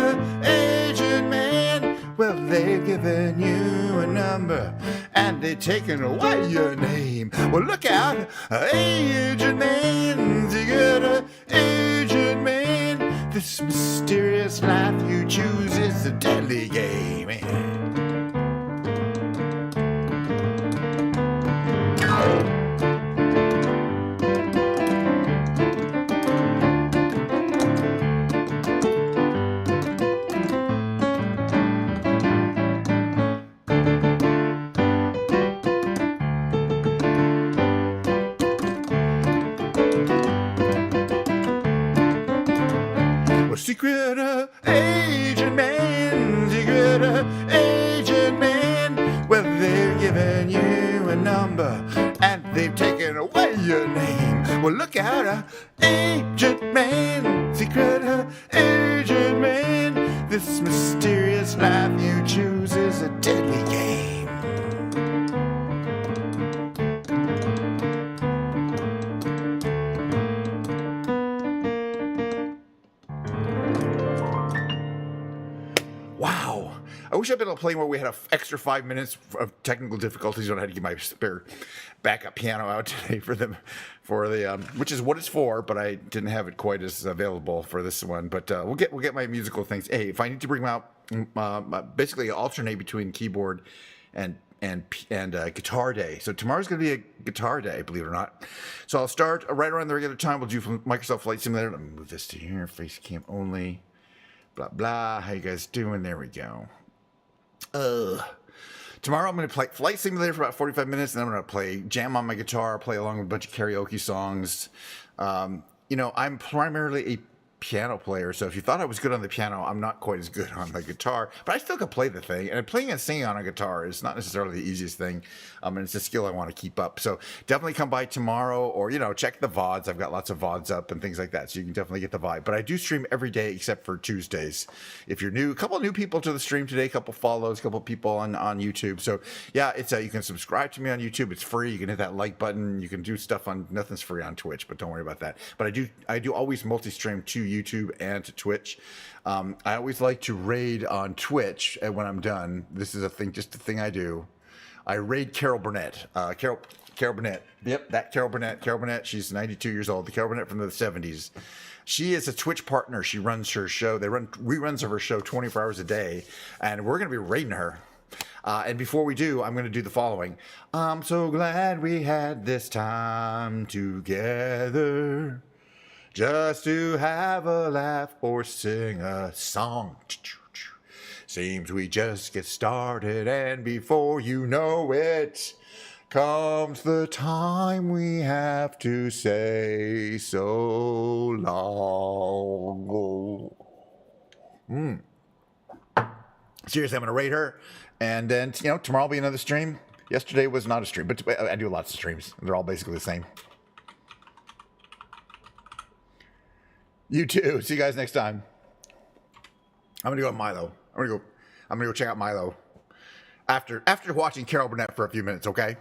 agent man. Well, they've given you a number and they've taken away your name. Well, look out, agent man, secret agent man. This mysterious life you choose is a deadly game. Secret agent man, secret agent man. Well, they've given you a number and they've taken away your name. Well, look out, agent man, secret agent man. This mysterious life you choose is a deadly game. Wow. I wish I'd been able to play where we had an extra 5 minutes of technical difficulties when I had to get my spare backup piano out today for the which is what it's for, but I didn't have it quite as available for this one. But we'll get my musical things. Hey, if I need to bring them out, basically alternate between keyboard and guitar day. So tomorrow's going to be a guitar day, believe it or not. So I'll start right around the regular time. We'll do from Microsoft Flight Simulator. Let me move this to here, face cam only. Blah, blah. How you guys doing? There we go. Tomorrow I'm going to play Flight Simulator for about 45 minutes, and then I'm going to play jam on my guitar, play along with a bunch of karaoke songs. I'm primarily a piano player, so if you thought I was good on the piano, I'm not quite as good on the guitar, but I still can play the thing, and playing and singing on a guitar is not necessarily the easiest thing, and it's a skill I want to keep up. So definitely come by tomorrow, or check the VODs. I've got lots of VODs up and things like that, so you can definitely get the vibe. But I do stream every day except for Tuesdays. If you're new, a couple of new people to the stream today, a couple follows, a couple people on YouTube. So yeah, it's you can subscribe to me on YouTube. It's free. You can hit that like button. You can do stuff on, nothing's free on Twitch, but don't worry about that. But I do always multi-stream to YouTube and to Twitch. I always like to raid on Twitch, and when I'm done, this is just a thing I do. I raid Carol Burnett. Carol Burnett. Yep, that Carol Burnett. Carol Burnett, she's 92 years old. The Carol Burnett from the 70s. She is a Twitch partner. She runs her show. They run reruns of her show 24 hours a day, and we're going to be raiding her. And before we do, I'm going to do the following. I'm so glad we had this time together, just to have a laugh or sing a song. Seems we just get started, and before you know it, comes the time we have to say so long. Seriously, I'm going to rate her, and then, tomorrow will be another stream. Yesterday was not a stream, but I do lots of streams. They're all basically the same. You too. See you guys next time. I'm gonna go with Milo. I'm gonna go check out Milo after watching Carol Burnett for a few minutes. Okay.